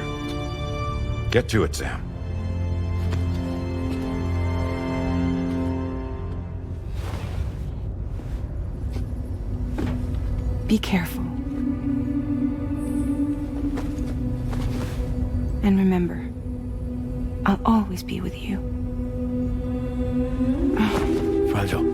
Get to it, Sam. Be careful. And remember, I'll always be with you. Fragile.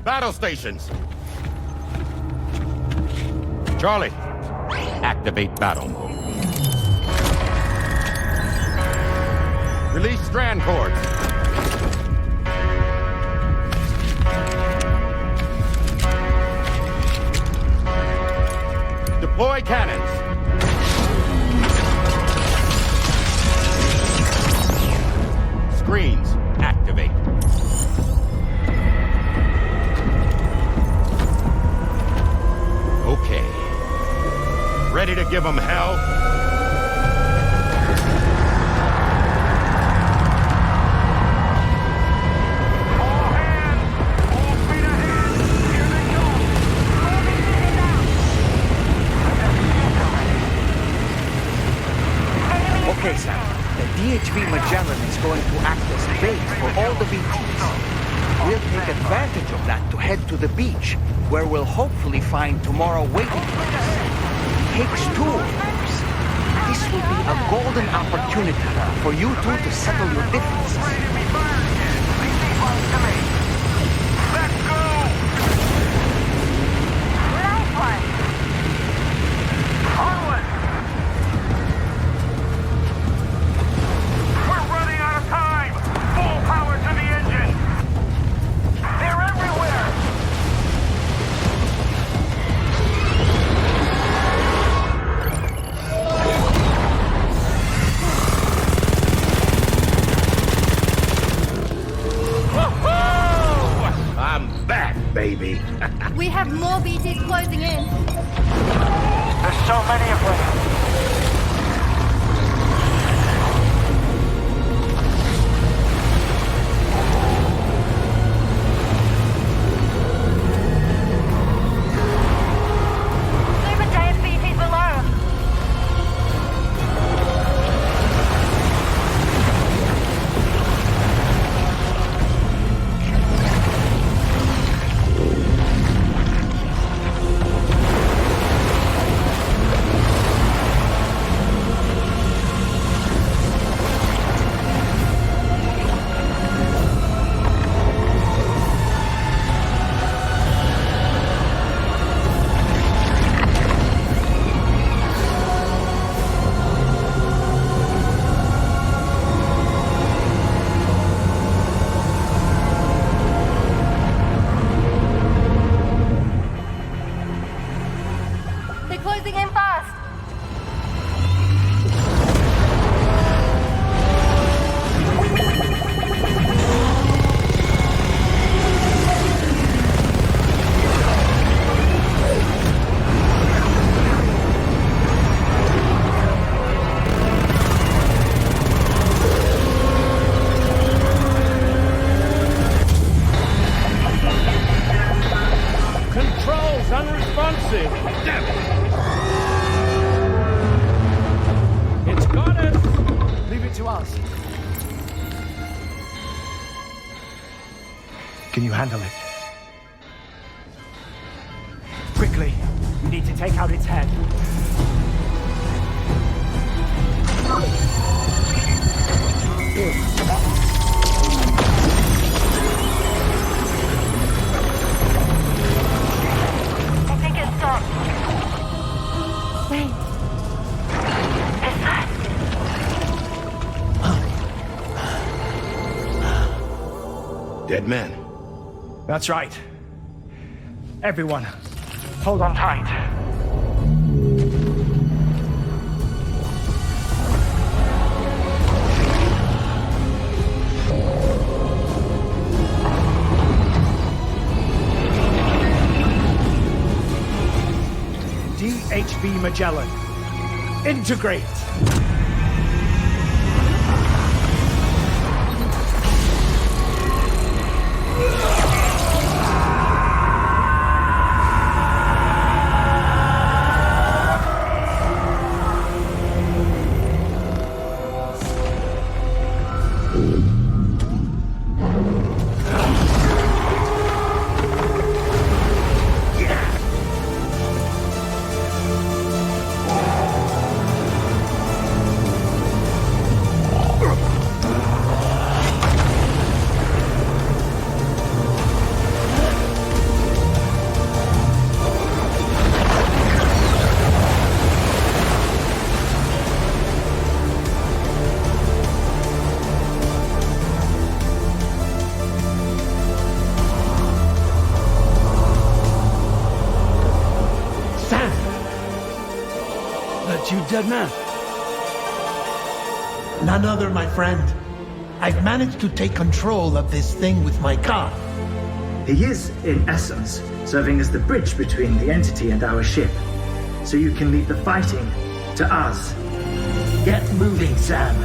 Battle stations. Charlie, activate battle mode. Release strand cords. Deploy cannons. Screens, activate. Okay. Ready to give them hell? Okay, Sam. The DHV Magellan is going to act as bait for all the BTs. We'll take advantage of that to head to the beach, where we'll hopefully find tomorrow waiting for us. Higgs too, of course. This will be a golden opportunity for you two to settle your differences. Let's go! Nice one! Onward! We're running out of time! Full power to the engine! They're everywhere! Can you handle it? Quickly, we need to take out its head. I think it stopped. Wait. Is that? Dead man. That's right. Everyone, hold on tight. DHV Magellan. Integrate! You dead man? None other, my friend. I've managed to take control of this thing with my car. He is, in essence, serving as the bridge between the entity and our ship. So you can leave the fighting to us. Get moving, Sam.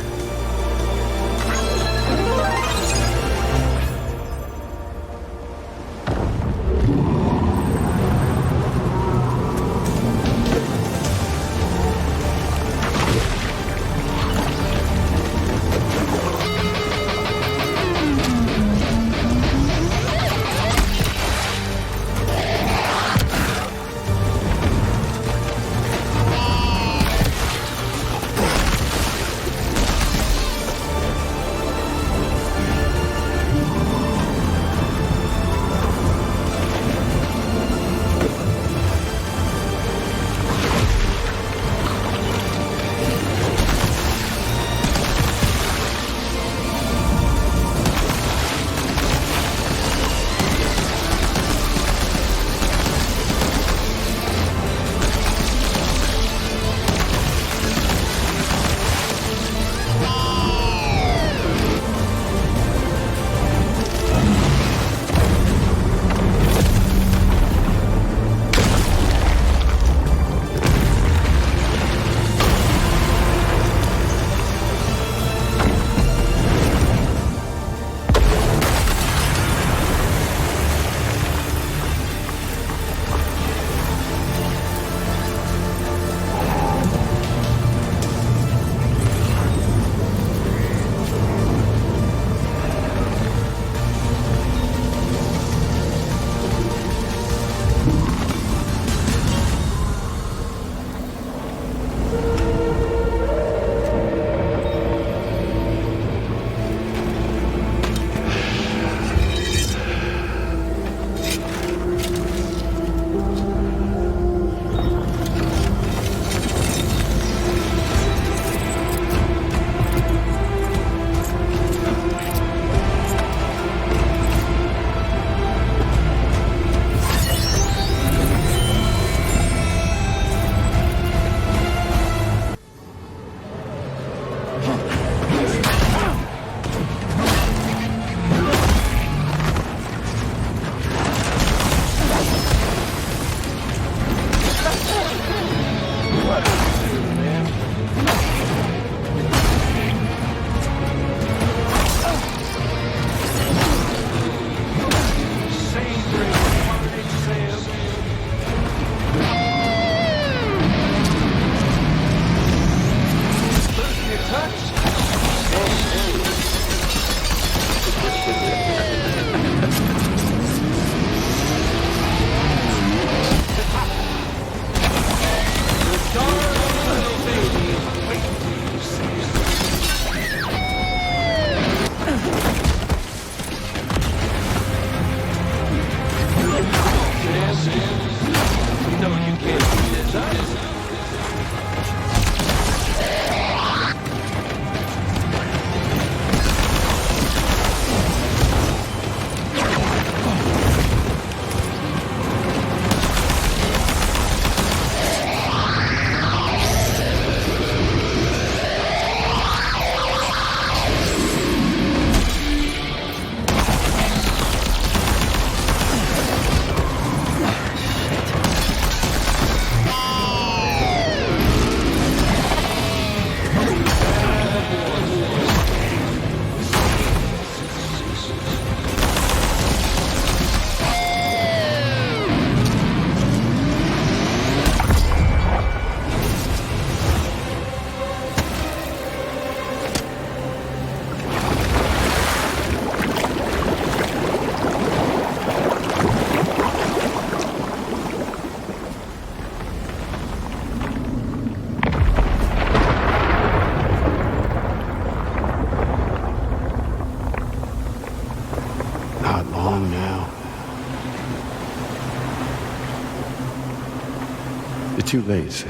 too late, Sam.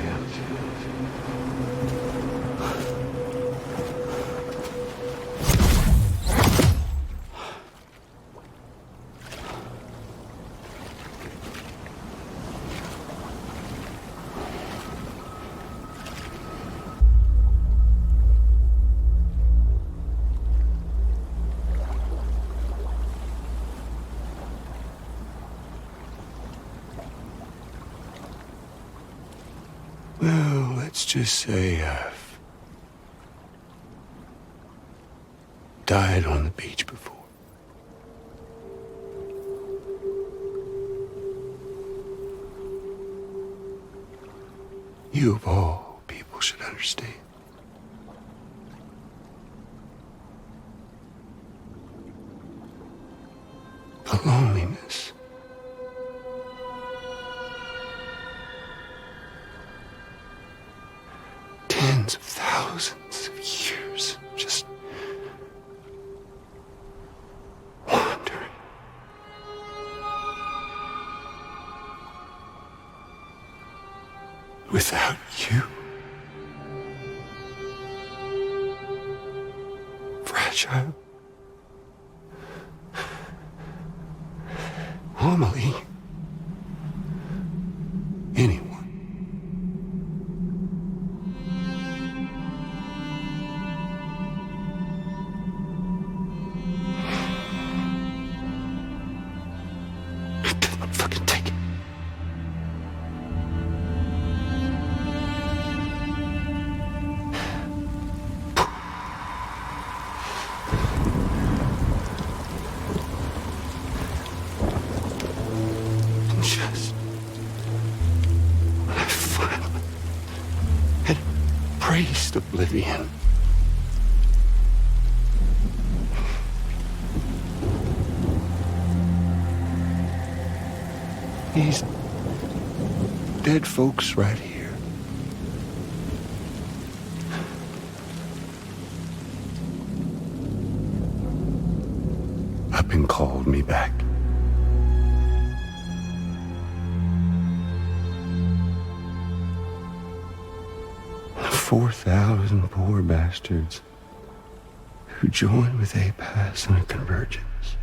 Well, let's just say I've died on the beach before. You of all people should understand. The loneliness. Tens of thousands of years just wandering. Without you. Fragile. Amelie. Anyone. Embraced oblivion. These dead folks right here. Up and called me back. 4,000 poor bastards who joined with APAS in a convergence.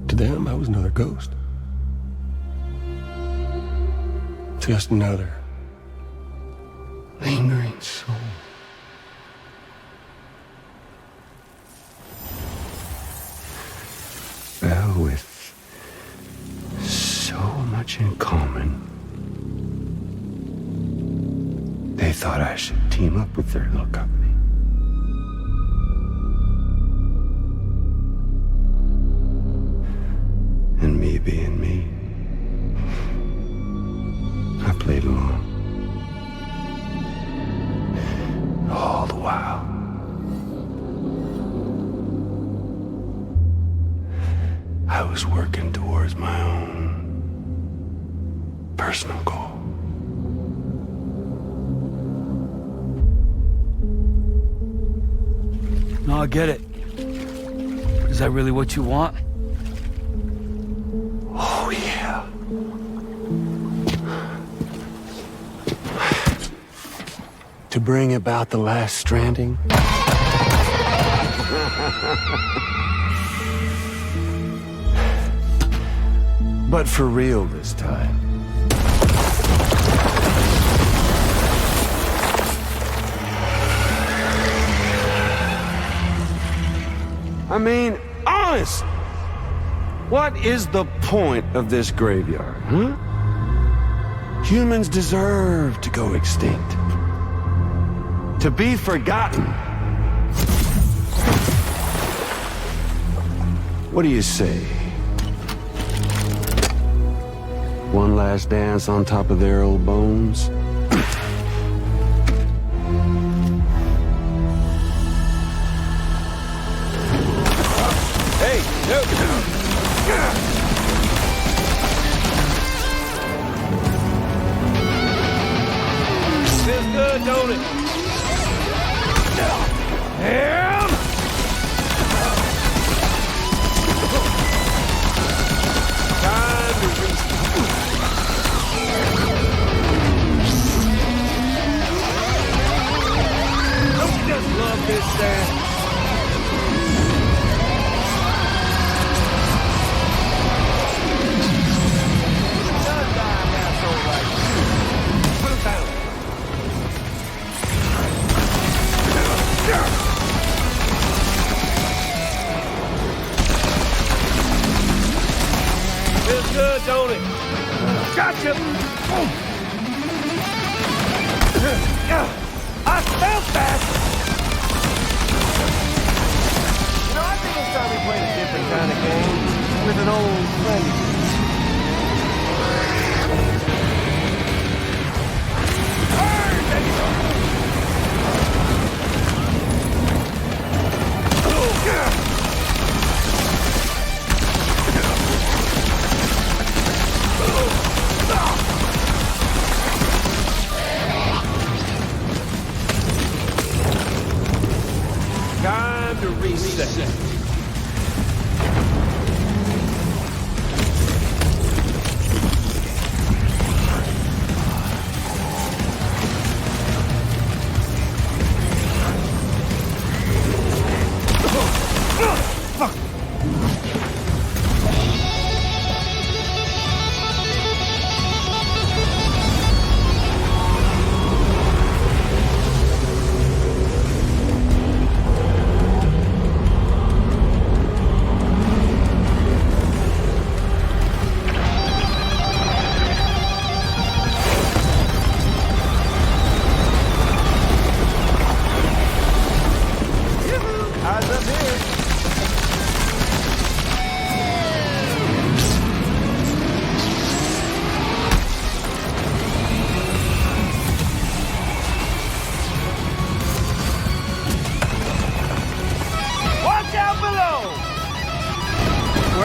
To them, I was another ghost. Just another lingering soul. Well, with much in common, they thought I should team up with their little company. And me being me, I played along. All the while, I was working towards my own personal goal. No, I get it. Is that really what you want? Oh, yeah. To bring about the last stranding. But for real this time. I mean, honest, what is the point of this graveyard, huh? Humans deserve to go extinct. To be forgotten. What do you say? One last dance on top of their old bones? Hey, no! Feels good, don't it? Gotcha! I felt that! You know, I think it's time we played a different kind of game with an old friend of yours. Time to reset.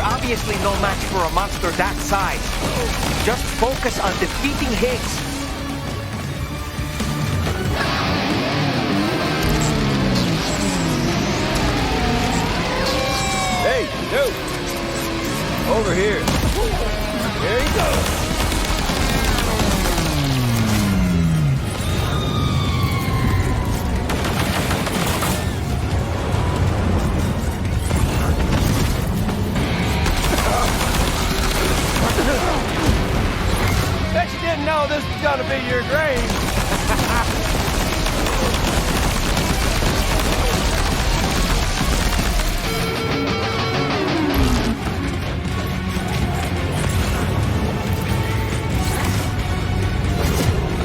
Obviously no match for a monster that size. Just focus on defeating Higgs. Hey, dude! Over here. There you go. Bet you didn't know this was gonna be your grave.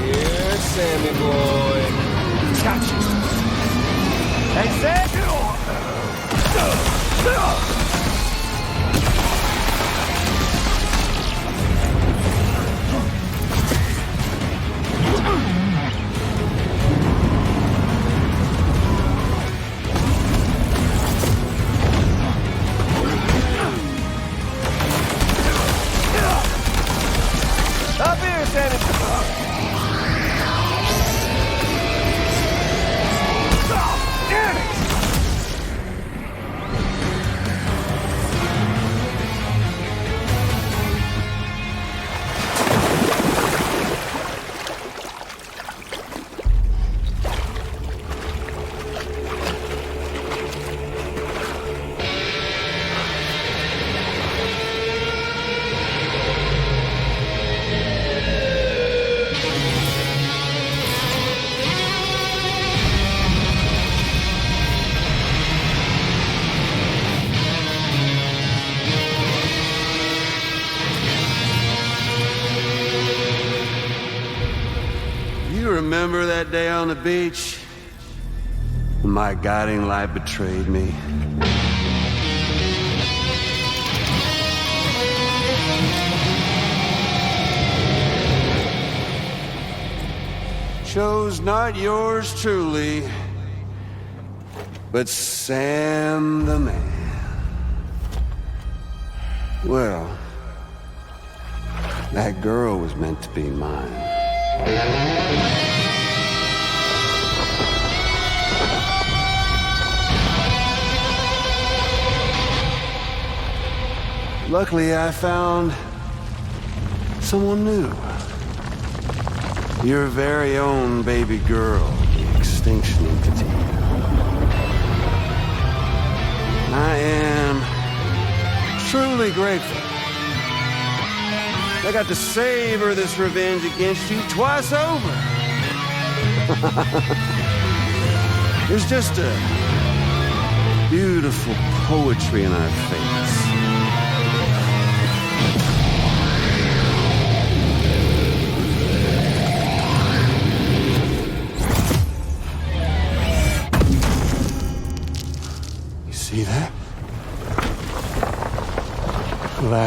Here's Sammy boy. Gotcha. Hey, Sam. Up here, Sammy. Damn it! You remember that day on the beach when my guiding light betrayed me? Chose not yours truly, but Sam the man. Well, that girl was meant to be mine. Luckily, I found someone new. Your very own baby girl, the Extinction Entity. I am truly grateful. I got to savor this revenge against you twice over. There's just a beautiful poetry in our fates.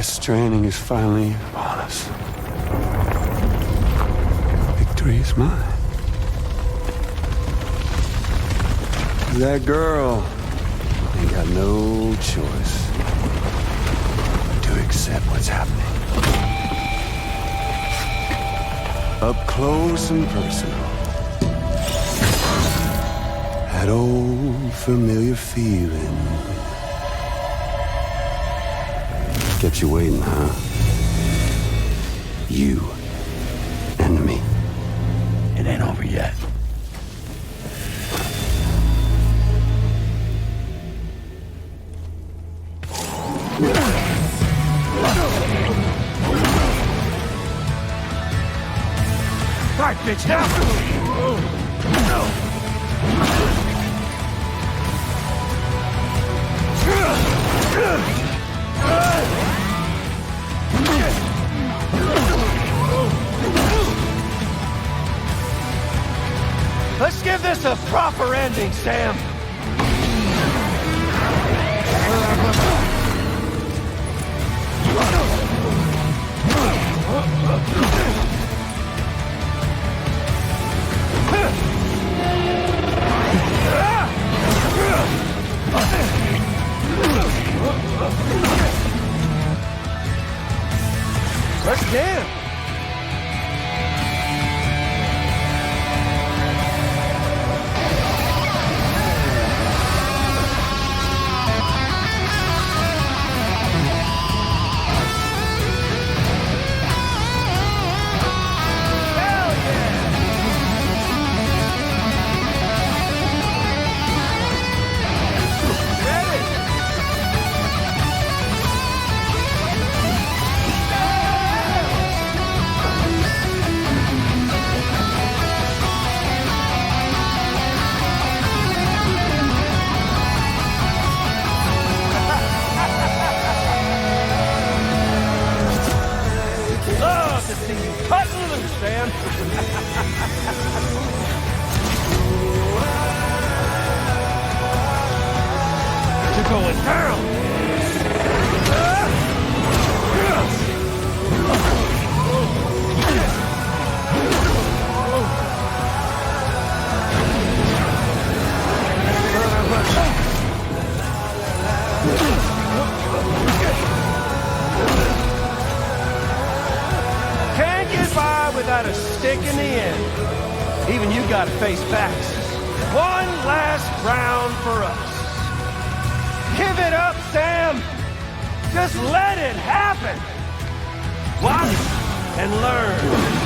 last stranding is finally upon us. Victory is mine. That girl ain't got no choice but to accept what's happening. Up close and personal. That old familiar feeling. Kept you waiting, huh? You and me. It ain't over yet. All right, bitch, now! Let's give this a proper ending, Sam. Let's jam. You're going down! Can't get by without a stick in the end. Even you gotta face facts. One last round for us. Give it up, Sam! Just let it happen! Watch and learn.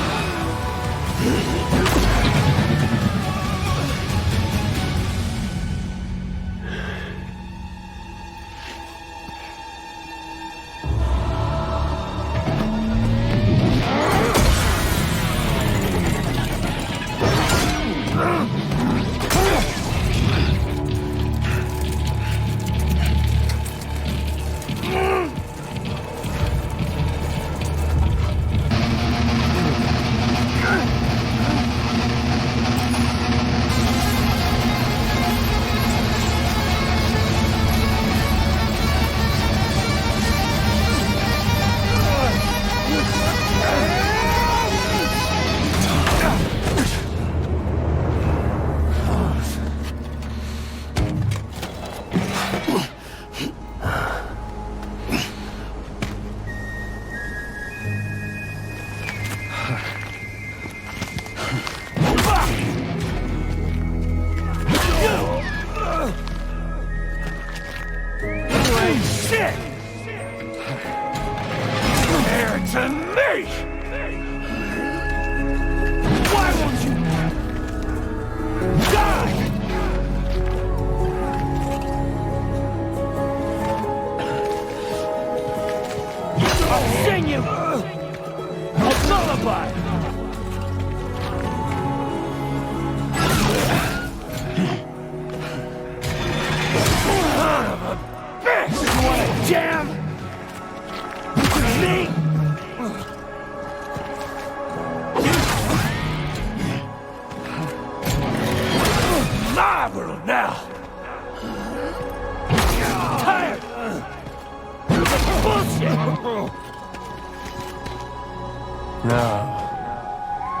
No.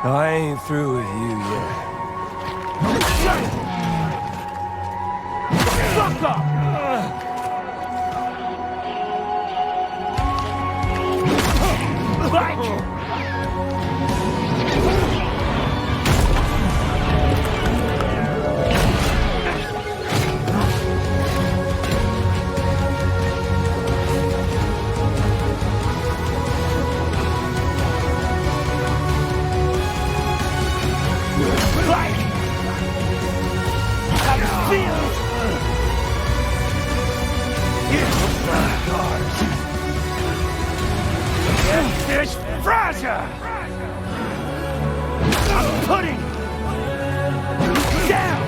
No, I ain't through with you yet. Fuck up! This Fraser! I'm putting down!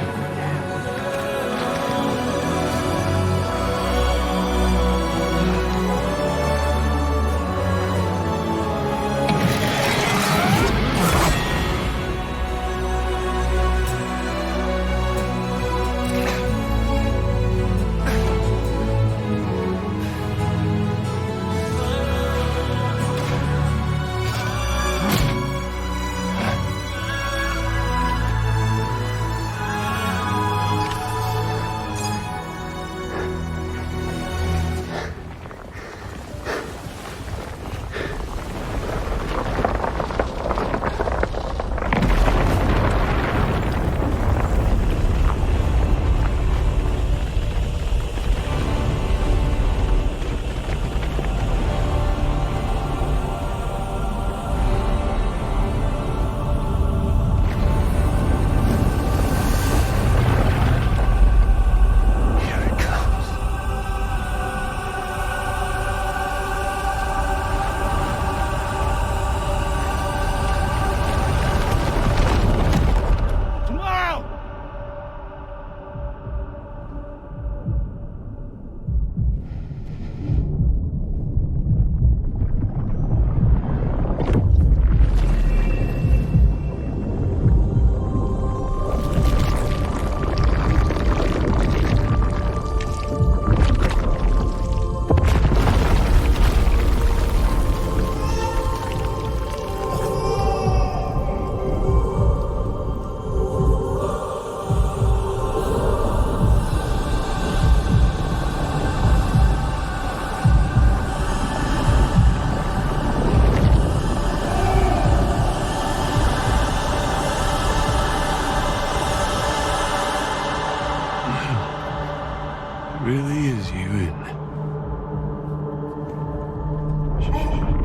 Really is you, isn't it?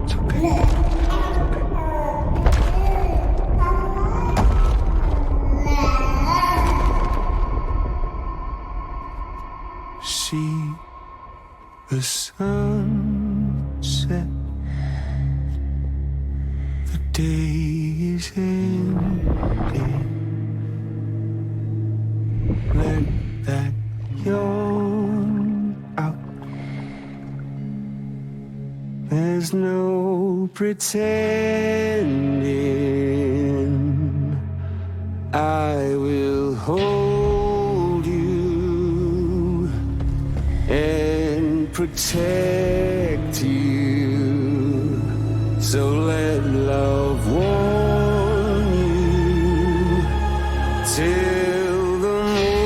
It's okay. See the sunset. The day is ending. Let that yawn out. There's no pretending. I will hold you and protect you. So let love warm you till the morning.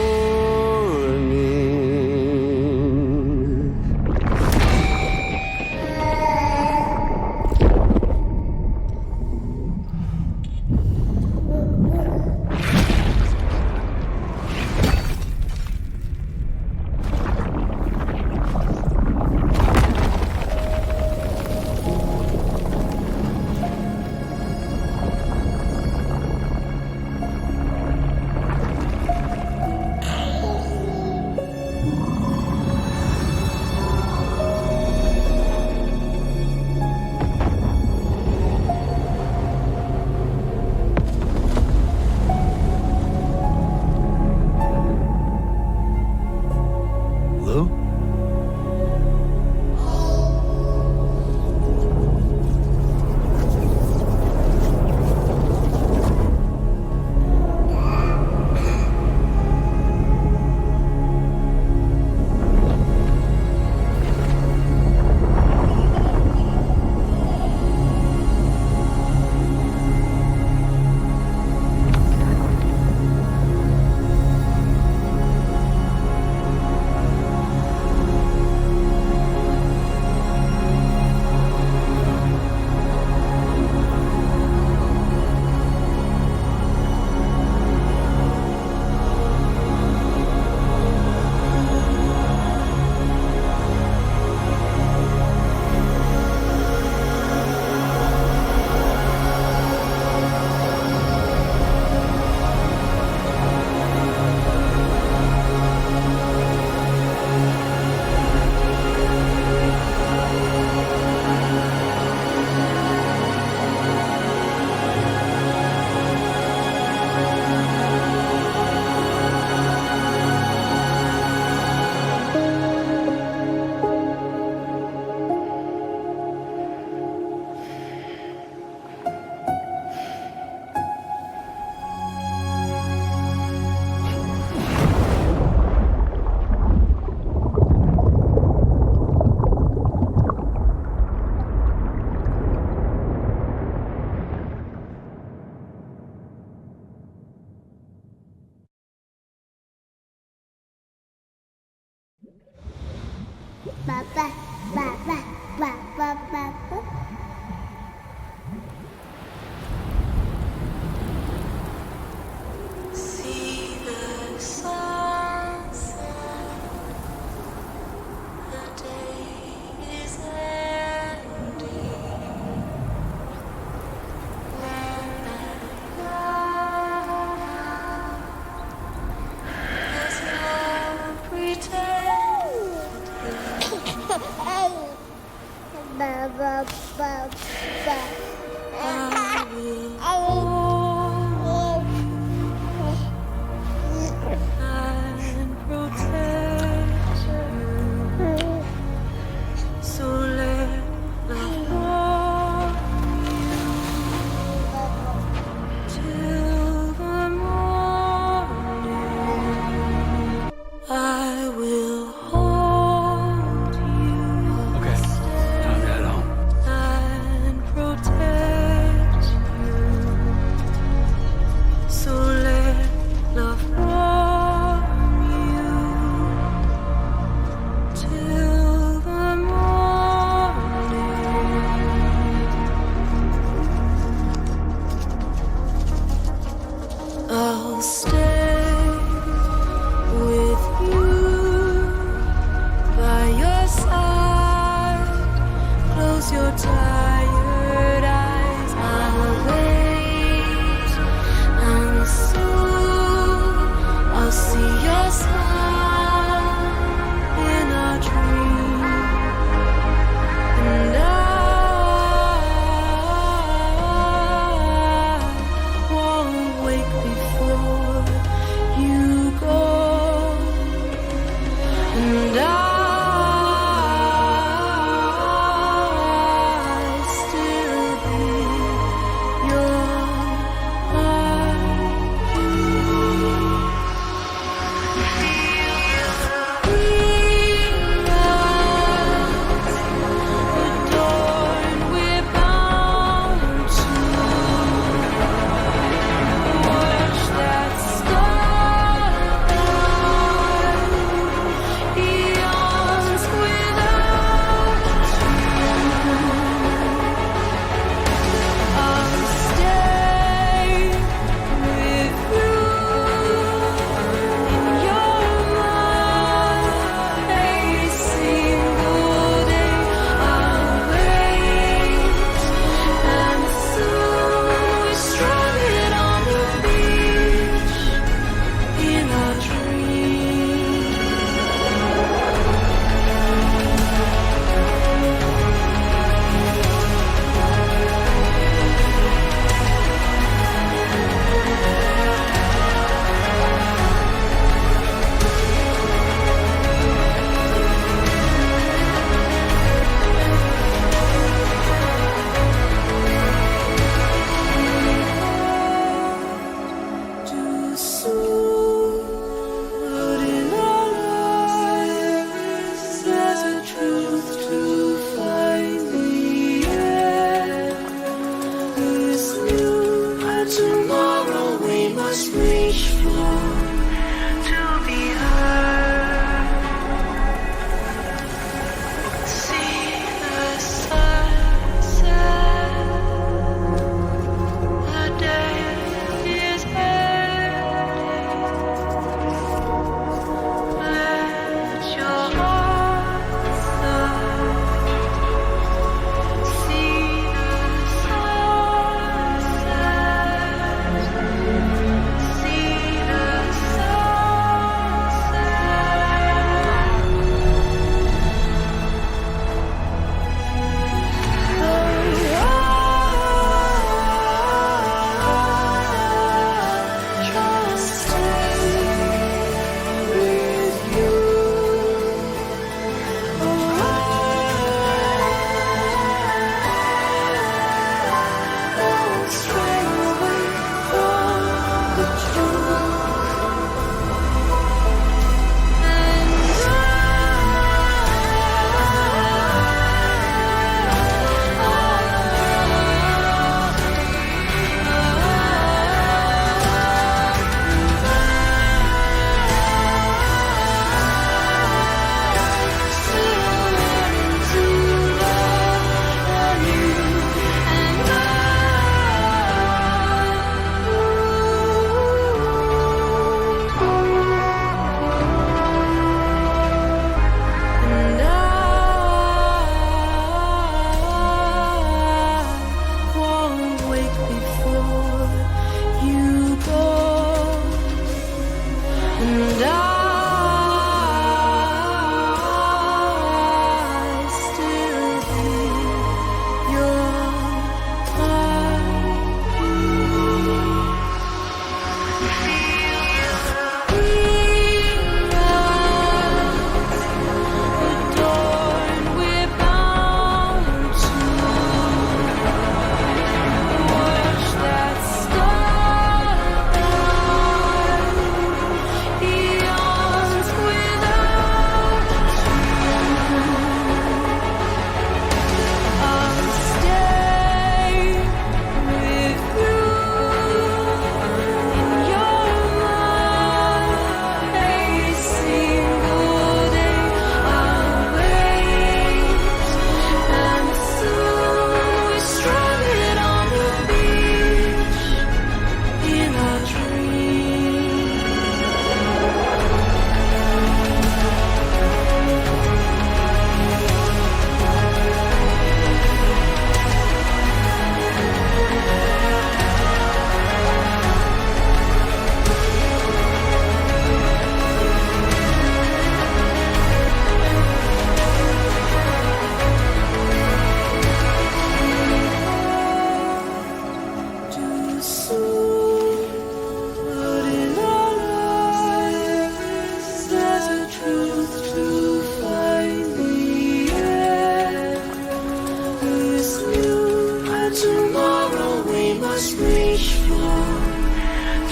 reach for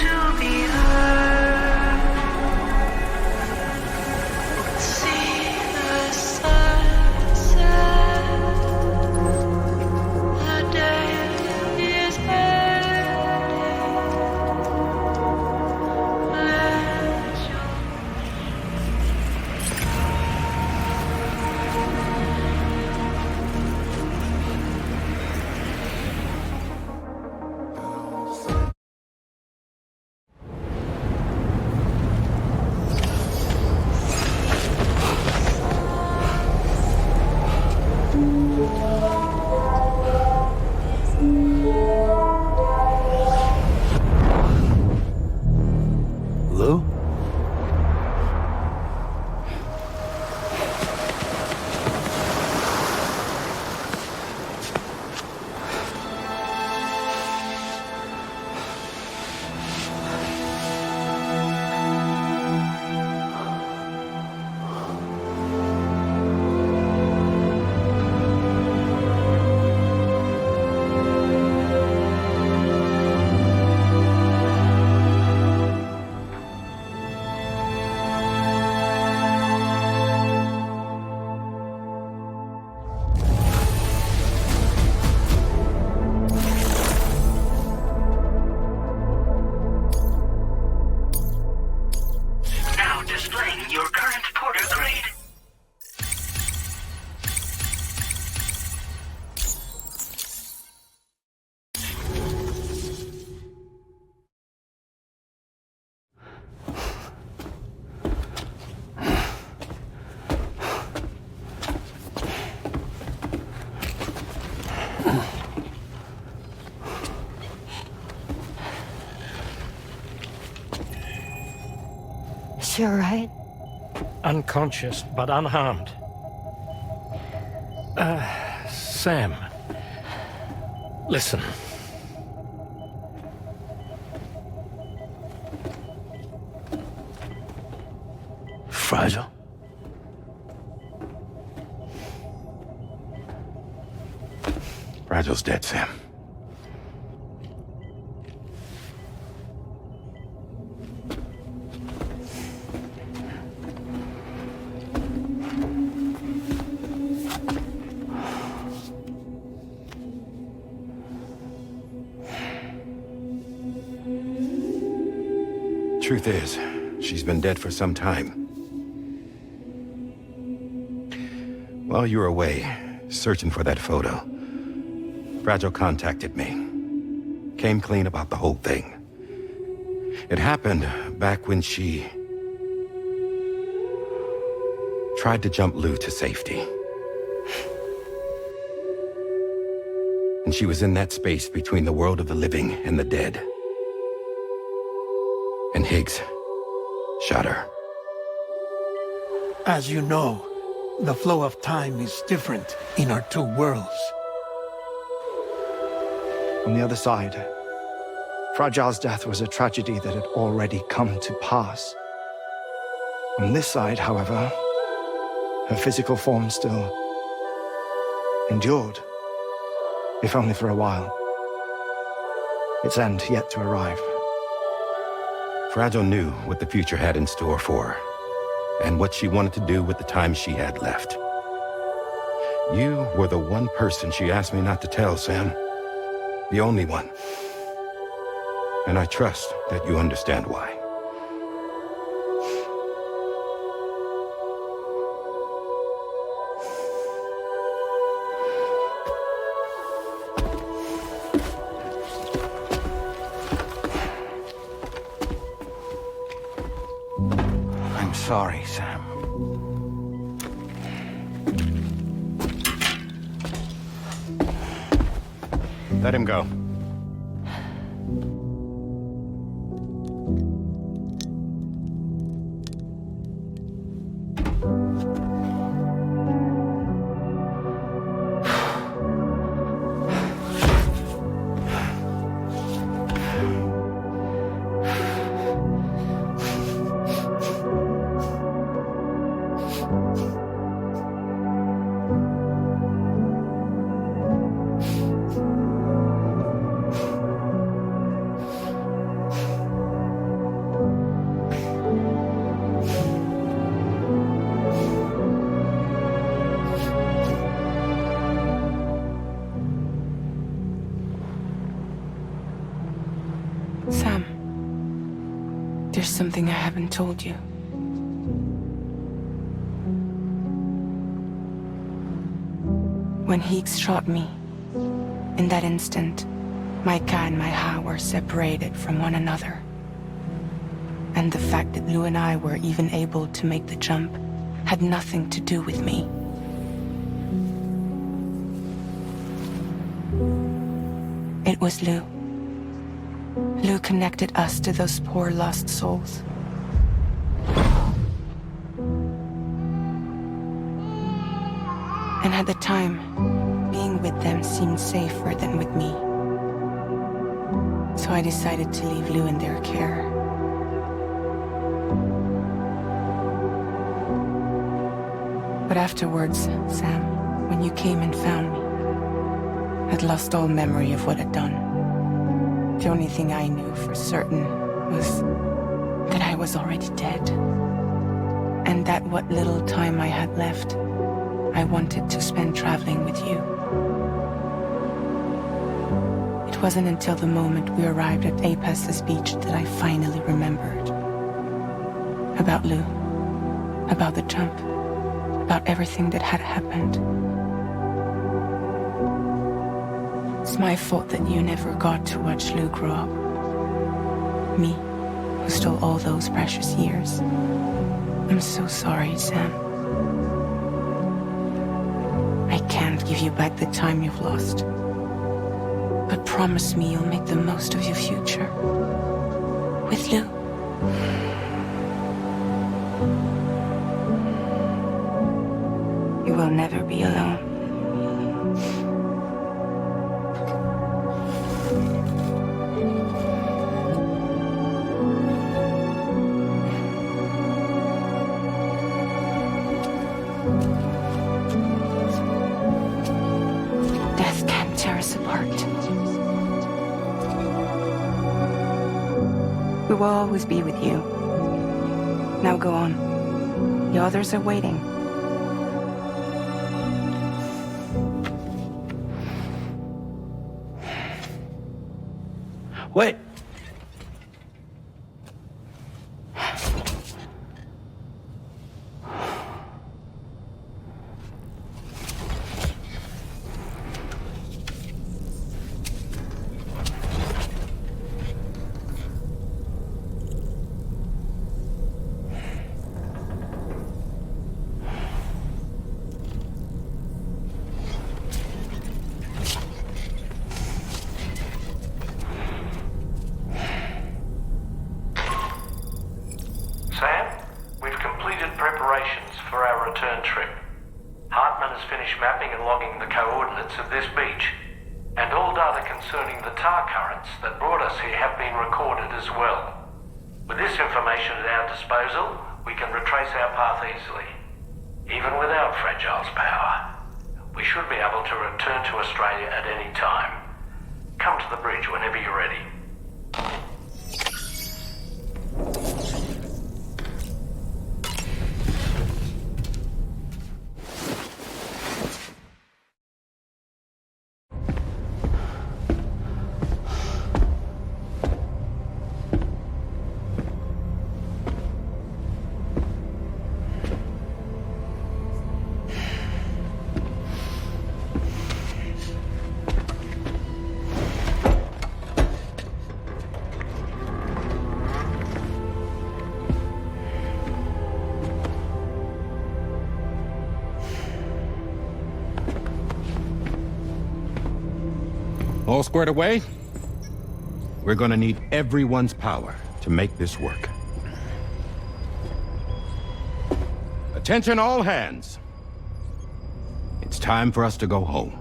to be heard. See the sunset. The day is ending. Let your Lou? now displaying your current porter grade. Is she alright? Unconscious, but unharmed. Sam. Listen. Fragile? Fragile's dead, Sam. Truth is, she's been dead for some time. While you were away, searching for that photo, Fragile contacted me. Came clean about the whole thing. It happened back when she tried to jump Lou to safety. And she was in that space between the world of the living and the dead. And Higgs shot her. As you know, the flow of time is different in our two worlds. On the other side, Fragile's death was a tragedy that had already come to pass. On this side, however, her physical form still endured, if only for a while. Its end yet to arrive. Fragile knew what the future had in store for her, and what she wanted to do with the time she had left. You were the one person she asked me not to tell, Sam. The only one. And I trust that you understand why. I'm sorry, Sam. Let him go. Sam, there's something I haven't told you. When Higgs shot me, in that instant, my Ka and my Ha were separated from one another. And the fact that Lu and I were even able to make the jump had nothing to do with me. It was Lu. Lu connected us to those poor lost souls. And at the time, being with them seemed safer than with me. So I decided to leave Lu in their care. But afterwards, Sam, when you came and found me, I'd lost all memory of what I'd done. The only thing I knew for certain was that I was already dead. And that what little time I had left, I wanted to spend traveling with you. It wasn't until the moment we arrived at Apas's beach that I finally remembered. About Lu, about the jump, about everything that had happened. It's my fault that you never got to watch Lu grow up. Me, who stole all those precious years. I'm so sorry, Sam. I can't give you back the time you've lost. But promise me you'll make the most of your future. With Lu. You will never be alone. Death can't tear us apart. We will always be with you. Now go on. The others are waiting. Wait. Sam, we've completed preparations for our return trip. Hartman has finished mapping and logging the coordinates of this beach, and all data concerning the tar currents that brought us here have been recorded as well. With this information at our disposal, we can retrace our path easily. Even without Fragile's power, we should be able to return to Australia at any time. Come to the bridge whenever you're ready. All squared away? We're gonna need everyone's power to make this work. Attention all hands. It's time for us to go home.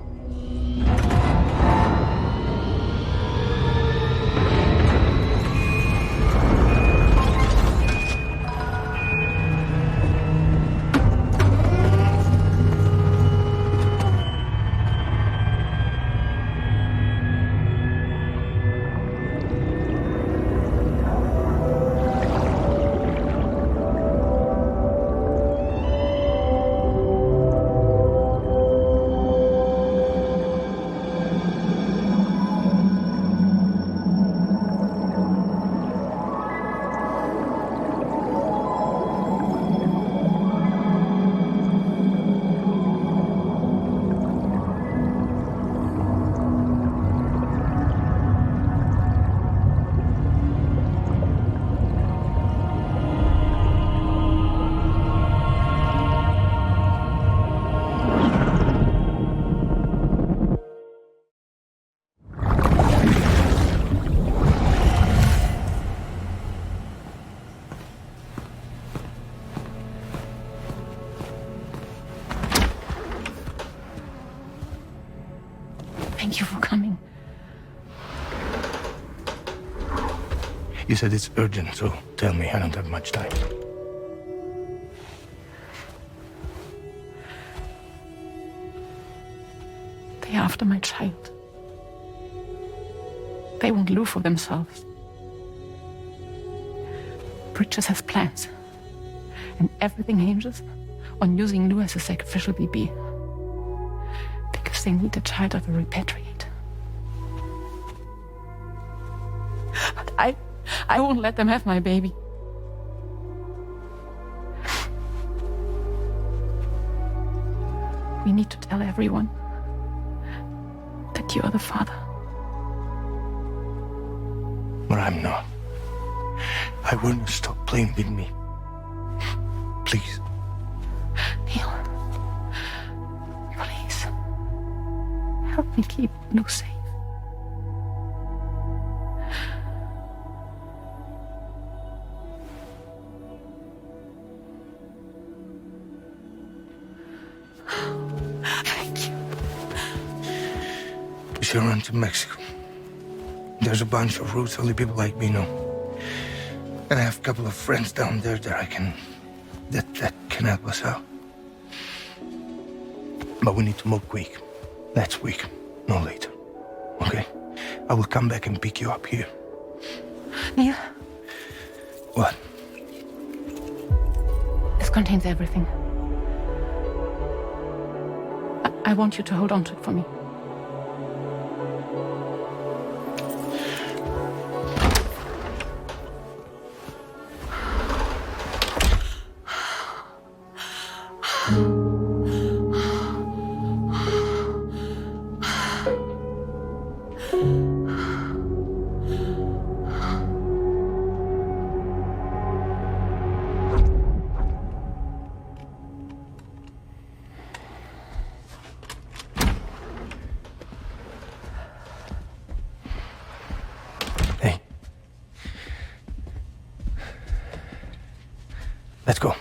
You said it's urgent, so tell me. I don't have much time. They're after my child. They won't live for themselves. Bridges has plans, and everything hinges on using Lou as a sacrificial BB. Because they need the child of a repatriate. But I won't let them have my baby. We need to tell everyone that you are the father. But I'm not. I want you to stop playing with me. Please. Neil. Please. Help me keep Lou safe. Thank you. We should run to Mexico. There's a bunch of routes only people like me know. And I have a couple of friends down there that can help us out. But we need to move quick. Next week, no later. Okay? I will come back and pick you up here. Neil. What? This contains everything. I want you to hold on to it for me. Let's go.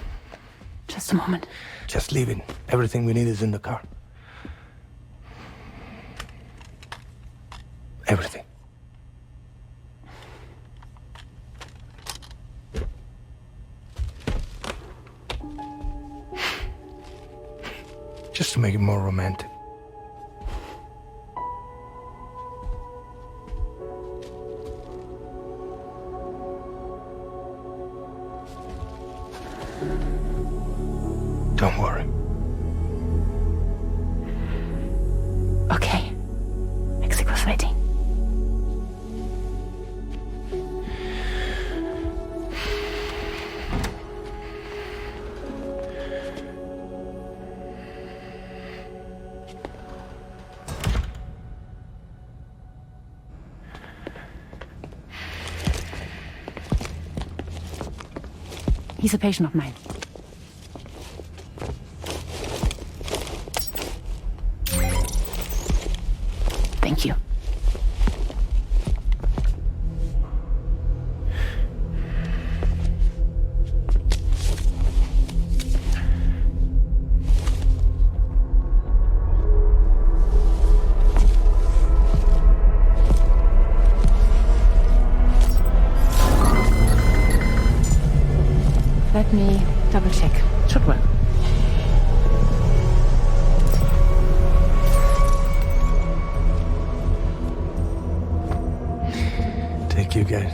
Just a moment. Just leave it. Everything we need is in the car. Everything. Just to make it more romantic. Don't worry. Okay. Mexico's ready. He's a patient of mine. Thank you. Let me double check. Should work. Thank you, guys.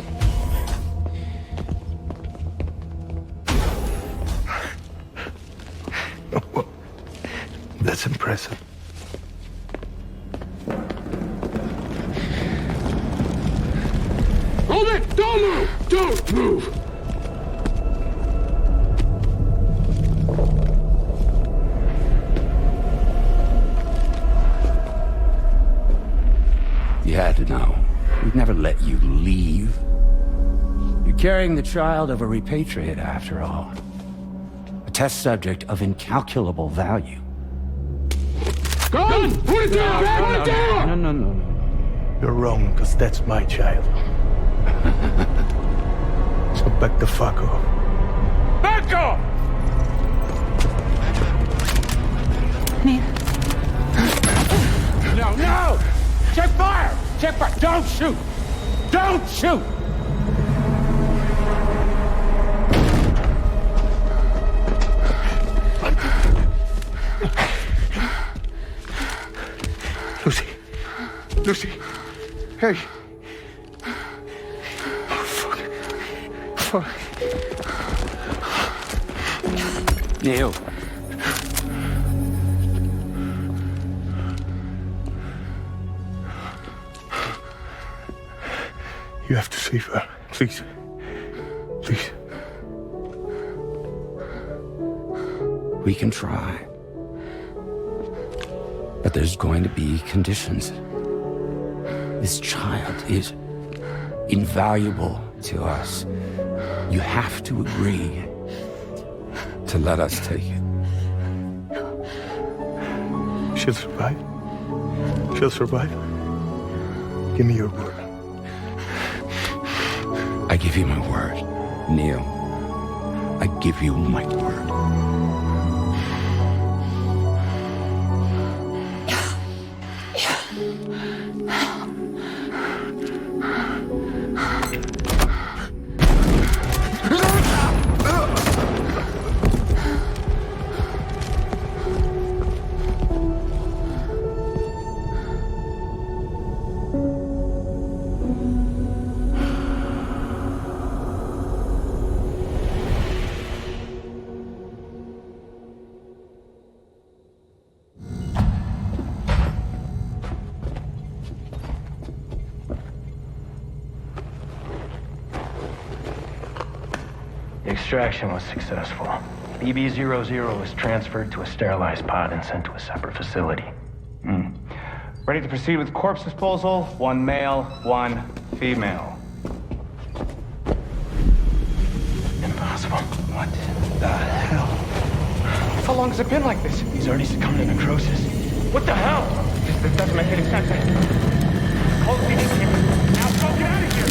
That's impressive. Hold it! Don't move! Don't move! You had to know. We'd never let you leave. You're carrying the child of a repatriate, after all. A test subject of incalculable value. Gun! Put it down! Put it down! No. You're wrong, because that's my child. So back the fuck off. Back off! Neil. No! Check fire! Check fire! Don't shoot! Don't shoot! Lucy. Hey. Oh, fuck. Neil. You have to save her. Please. Please. We can try. But there's going to be conditions. This child is invaluable to us. You have to agree to let us take it. She'll survive. She'll survive. Give me your word. I give you my word, Neil. I give you my word. The extraction was successful. BB-00 was transferred to a sterilized pod and sent to a separate facility. Ready to proceed with corpse disposal. 1 male, 1 female. Impossible. What the hell? How long has it been like this? He's already succumbed to necrosis. What the hell? This doesn't make any sense. Call the PD camera. Now go get out of here!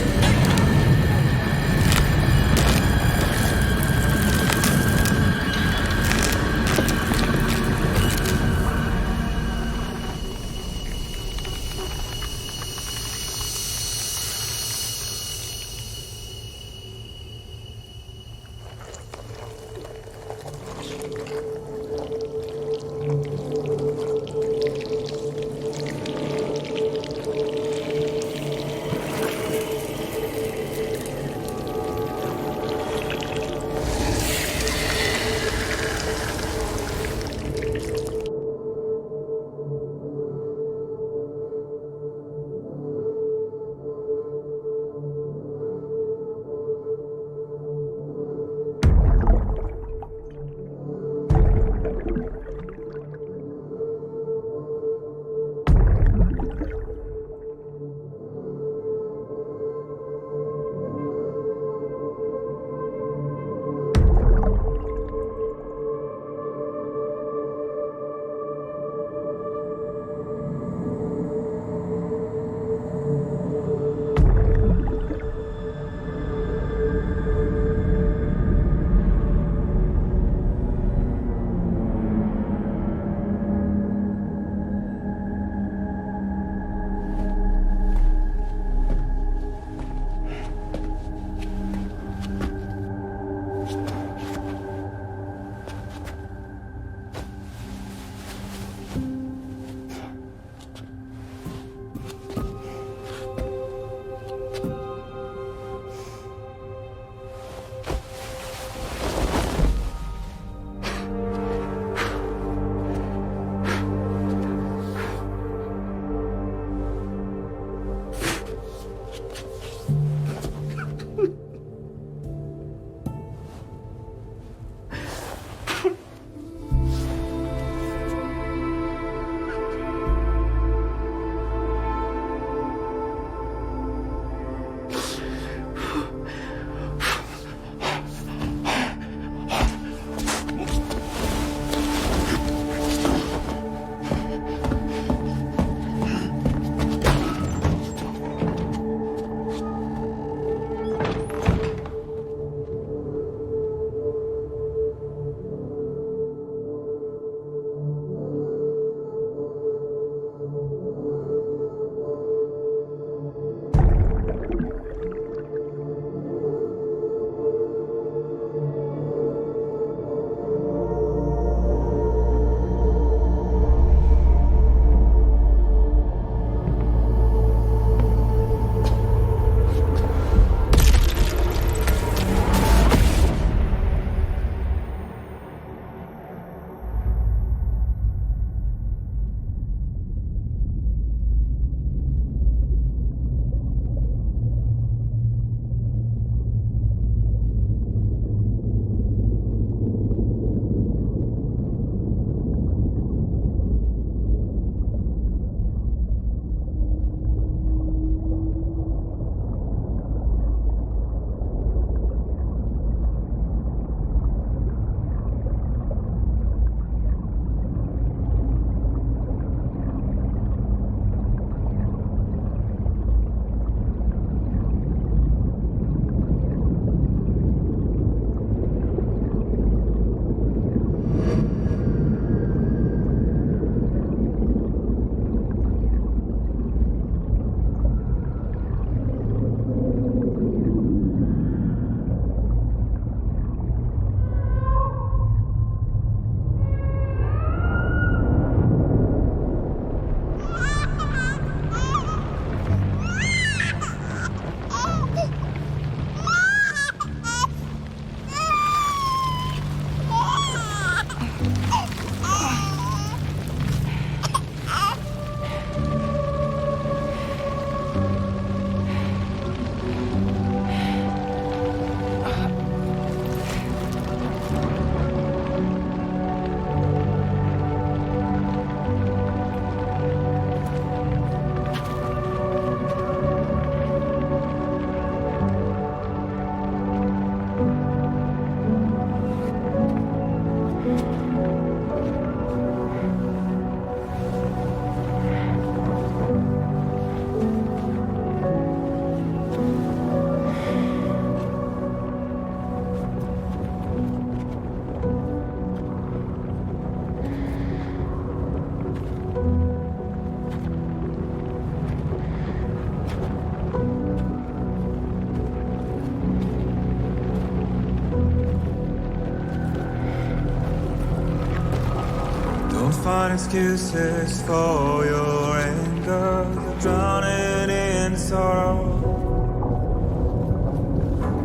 find excuses for your anger. You're drowning in sorrow,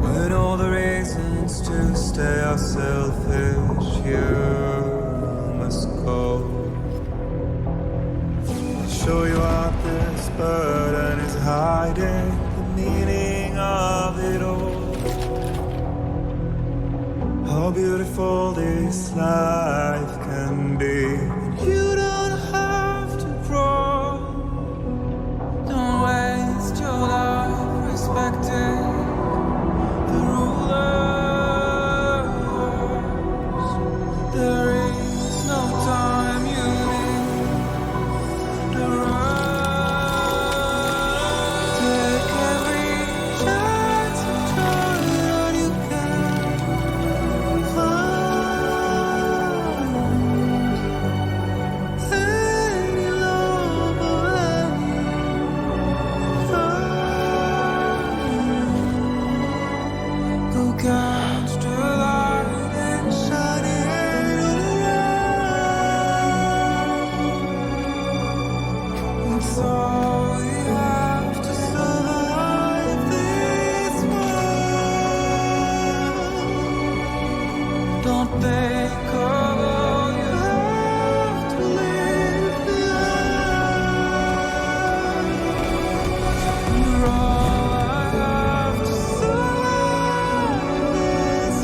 when all the reasons to stay are selfish. You must go. I'll show you out this burden is hiding the meaning of it all. How beautiful this life can be. You don't have to grow. Don't waste your life respecting the rulers. There is no time you need to run. Take every chance and try all you can. Don't think of all you have to live behind. You're all I have to survive this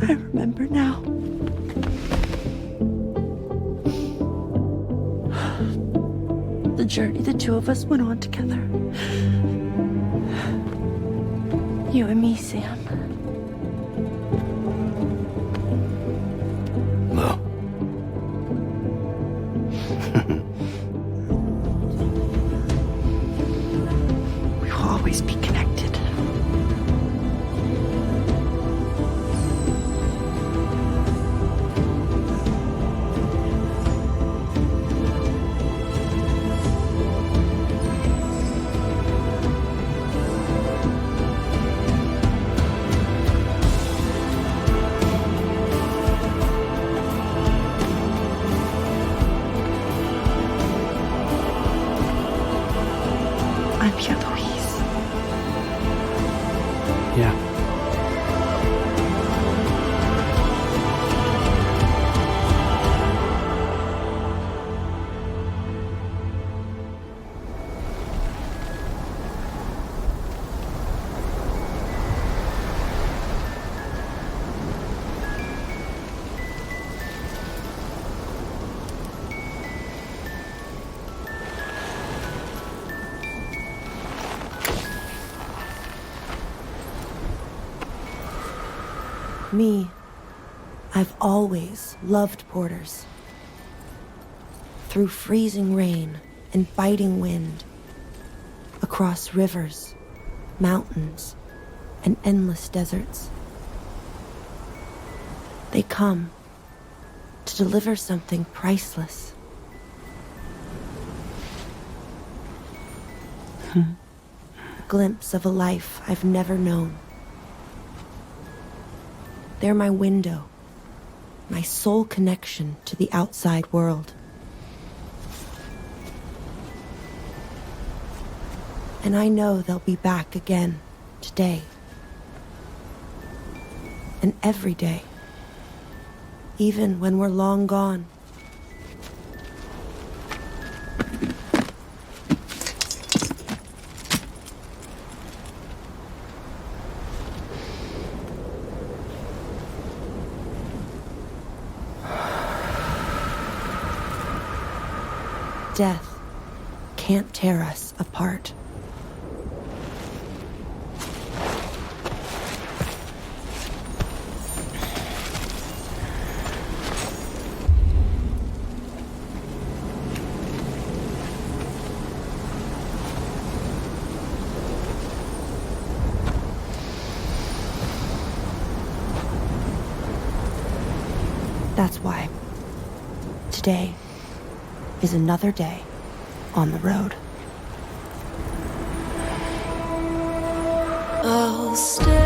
I remember now. The journey the two of us went on together. You and me, Sam. No. We will always be connected. Me, I've always loved porters. Through freezing rain and biting wind, across rivers, mountains, and endless deserts. They come to deliver something priceless. A glimpse of a life I've never known. They're my window, my sole connection to the outside world. And I know they'll be back again today. And every day. Even when we're long gone. Death can't tear us apart. That's why today is another day on the road. I'll stay.